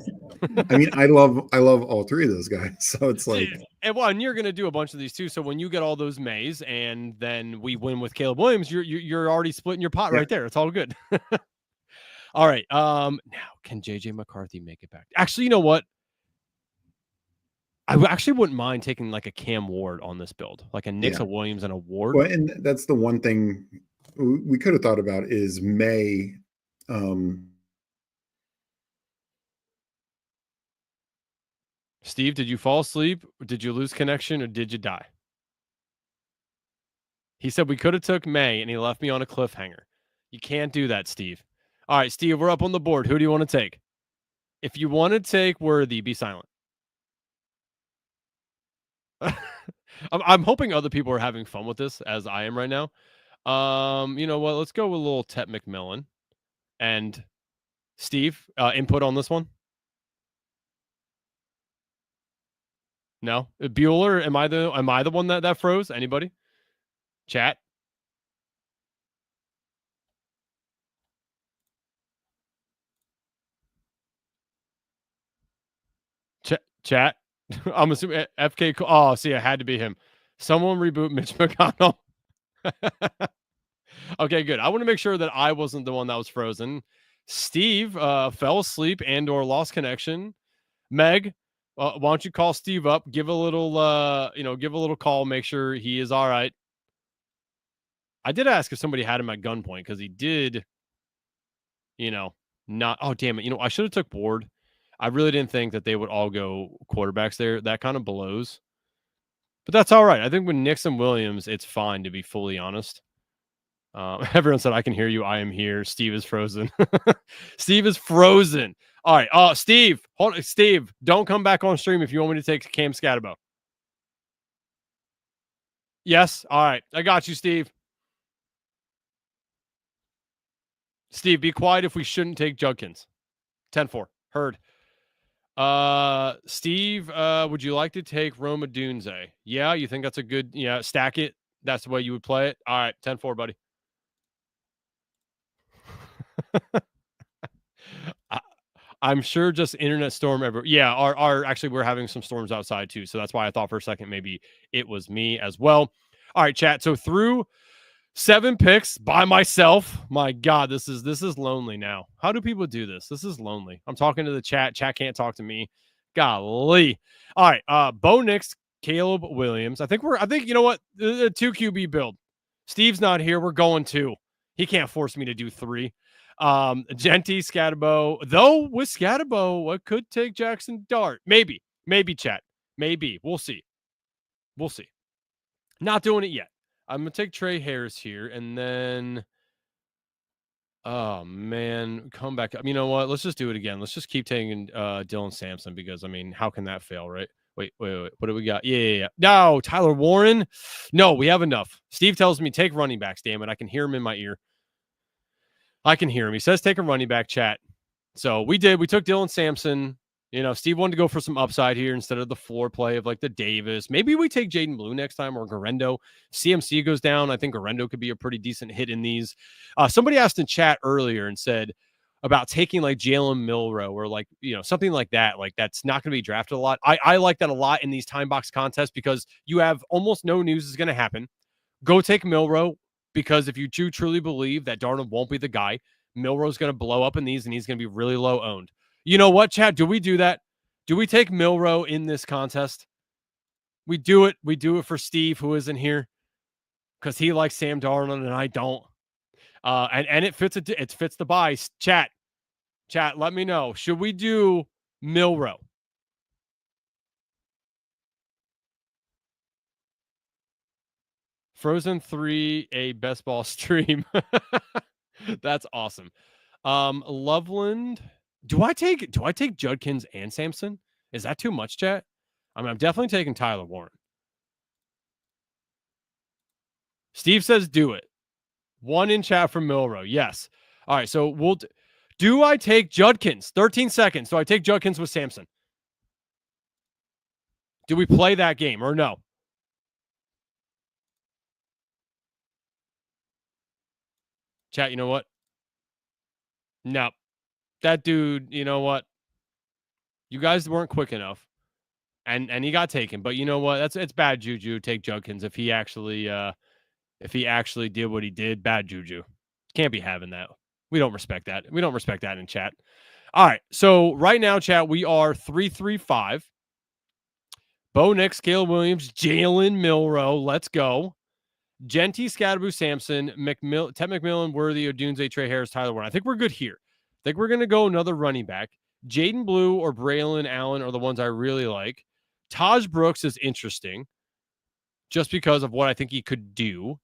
I mean, I love all 3 of those guys. So it's and you're going to do a bunch of these too. So when you get all those Mays and then we win with Caleb Williams, you're already splitting your pot right there. It's all good. All right. Now can JJ McCarthy make it back? Actually, you know what? I actually wouldn't mind taking a Cam Ward on this build, a Nix, a Williams, and a Ward. Well, and that's the one thing we could have thought about is May. Steve, did you fall asleep? Or did you lose connection, or did you die? He said we could have took May, and he left me on a cliffhanger. You can't do that, Steve. All right, Steve, we're up on the board. Who do you want to take? If you want to take Worthy, be silent. I'm hoping other people are having fun with this as I am right now. You know what? Let's go with a little Tet McMillan. And Steve, input on this one? No? Bueller, am I the one that froze? Anybody? Chat? Chat? I'm assuming FK. Oh, see, it had to be him. Someone reboot Mitch McConnell. Okay, good. I want to make sure that I wasn't the one that was frozen. Steve fell asleep and or lost connection. Meg, why don't you call Steve up? Give a little, give a little call. Make sure he is all right. I did ask if somebody had him at gunpoint because he did, not. Oh, damn it. I should have took Ward. I really didn't think that they would all go quarterbacks there. That kind of blows. But that's all right. I think with Nixon Williams, it's fine, to be fully honest. Everyone said, I can hear you. I am here. Steve is frozen. Steve is frozen. All right. Steve, hold on. Steve, don't come back on stream if you want me to take Cam Scatterbo. Yes. All right. I got you, Steve. Steve, be quiet if we shouldn't take Judkins. 10-4. Heard. Steve, would you like to take Roma Dunze? Yeah, you think that's a good, stack it? That's the way you would play it? All right, 10-4, buddy. I'm sure just internet storm ever. Yeah, actually we're having some storms outside too. So that's why I thought for a second maybe it was me as well. All right, chat. So through 7 picks by myself. My God, this is lonely now. How do people do this? This is lonely. I'm talking to the chat. Chat can't talk to me. Golly. All right. Bo Nix, Caleb Williams. I think you know what? The 2 QB build. Steve's not here. We're going 2. He can't force me to do 3. Genty, Scatterbo. Though with Scatterbo, what could take Jackson Dart? Maybe chat. Maybe. We'll see. Not doing it yet. I'm going to take Trey Harris here, and then, oh, man, come back up. You know what? Let's just do it again. Let's just keep taking Dylan Sampson because, I mean, how can that fail, right? Wait. What do we got? Yeah. No, Tyler Warren. No, we have enough. Steve tells me take running backs, damn it. I can hear him in my ear. I can hear him. He says take a running back, chat. So we did. We took Dylan Sampson. Steve wanted to go for some upside here instead of the floor play of like the Davis. Maybe we take Jaden Blue next time or Garendo. CMC goes down. I think Garendo could be a pretty decent hit in these. Somebody asked in chat earlier and said about taking like Jalen Milroe or like, something like that. Like that's not going to be drafted a lot. I like that a lot in these time box contests because you have almost no news is going to happen. Go take Milroe because if you truly believe that Darnold won't be the guy, Milroe's going to blow up in these and he's going to be really low owned. You know what, Chad? Do we do that? Do we take Milroe in this contest? We do it. We do it for Steve, who isn't here, because he likes Sam Darnold and I don't. And it fits the buy. Chat. Let me know. Should we do Milroe? Frozen 3, a best ball stream. That's awesome. Loveland. Do I take Judkins and Sampson? Is that too much, chat? I mean, I'm definitely taking Tyler Warren. Steve says do it. 1 in chat from Milroe. Yes. All right, so do I take Judkins? 13 seconds. So I take Judkins with Sampson. Do we play that game or no? Chat, you know what? No. That dude, you know what? You guys weren't quick enough. And he got taken. But you know what? It's bad juju. Take Judkins if he actually did what he did. Bad juju. Can't be having that. We don't respect that. We don't respect that in chat. All right. So right now, chat, we are 3-3-5. Bo Nix, Caleb Williams, Jalen Milroe. Let's go. Genty, Scatterbo, Sampson, Ted McMillan, Worthy, Odunze, Trey Harris, Tyler Warren. I think we're good here. I think we're going to go another running back. Jaden Blue or Braylon Allen are the ones I really like. Taj Brooks is interesting just because of what I think he could do.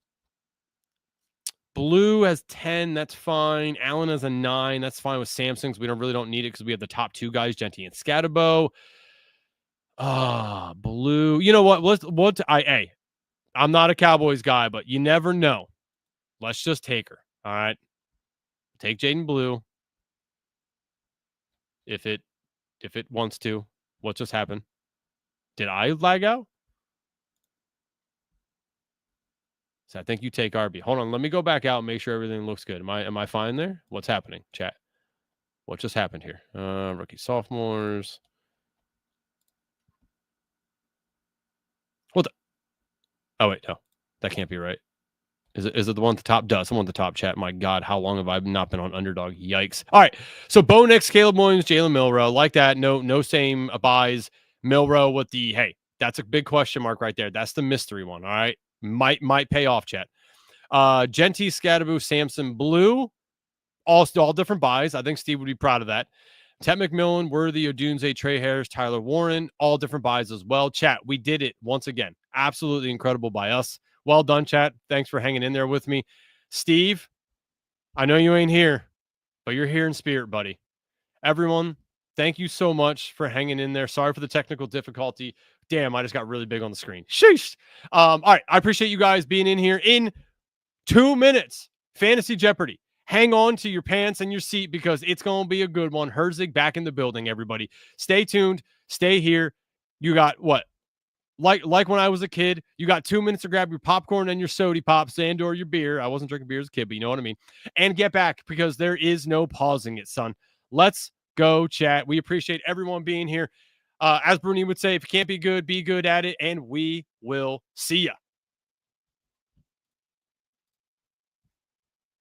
Blue has 10. That's fine. Allen has a 9. That's fine with Samsung's. We really don't need it because we have the top 2 guys, Genty and Scatterbo. Blue. You know what? I'm not a Cowboys guy, but you never know. Let's just take her. All right. Take Jaden Blue. If it wants to. What just happened? Did I lag out? So I think you take RB. Hold on. Let me go back out and make sure everything looks good. Am I fine there? What's happening? Chat. What just happened here? Rookies Sophomores. What the? Oh, wait. No. That can't be right. Is it the one at the top? Duh, someone at the top, chat. My God, how long have I not been on Underdog? Yikes. All right. So Bo Nix, Caleb Williams, Jalen Milrow. Like that. No same buys. Milrow with the, hey, that's a big question mark right there. That's the mystery one. All right. Might pay off, chat. Genty, Scatterbo, Samson, Blue. All different buys. I think Steve would be proud of that. Ted McMillan, Worthy, Odunze, Trey Harris, Tyler Warren. All different buys as well. Chat, we did it once again. Absolutely incredible by us. Well done, chat. Thanks for hanging in there with me. Steve, I know you ain't here, but you're here in spirit, buddy. Everyone, thank you so much for hanging in there. Sorry for the technical difficulty. Damn, I just got really big on the screen. Sheesh. All right, I appreciate you guys being in here in 2 minutes. Fantasy Jeopardy. Hang on to your pants and your seat because it's going to be a good one. Herzig back in the building, everybody. Stay tuned. Stay here. You got what? Like when I was a kid, you got 2 minutes to grab your popcorn and your soda pops and or your beer. I wasn't drinking beer as a kid, but you know what I mean. And get back because there is no pausing it, son. Let's go, chat. We appreciate everyone being here. As Bruni would say, if you can't be good at it, and we will see ya.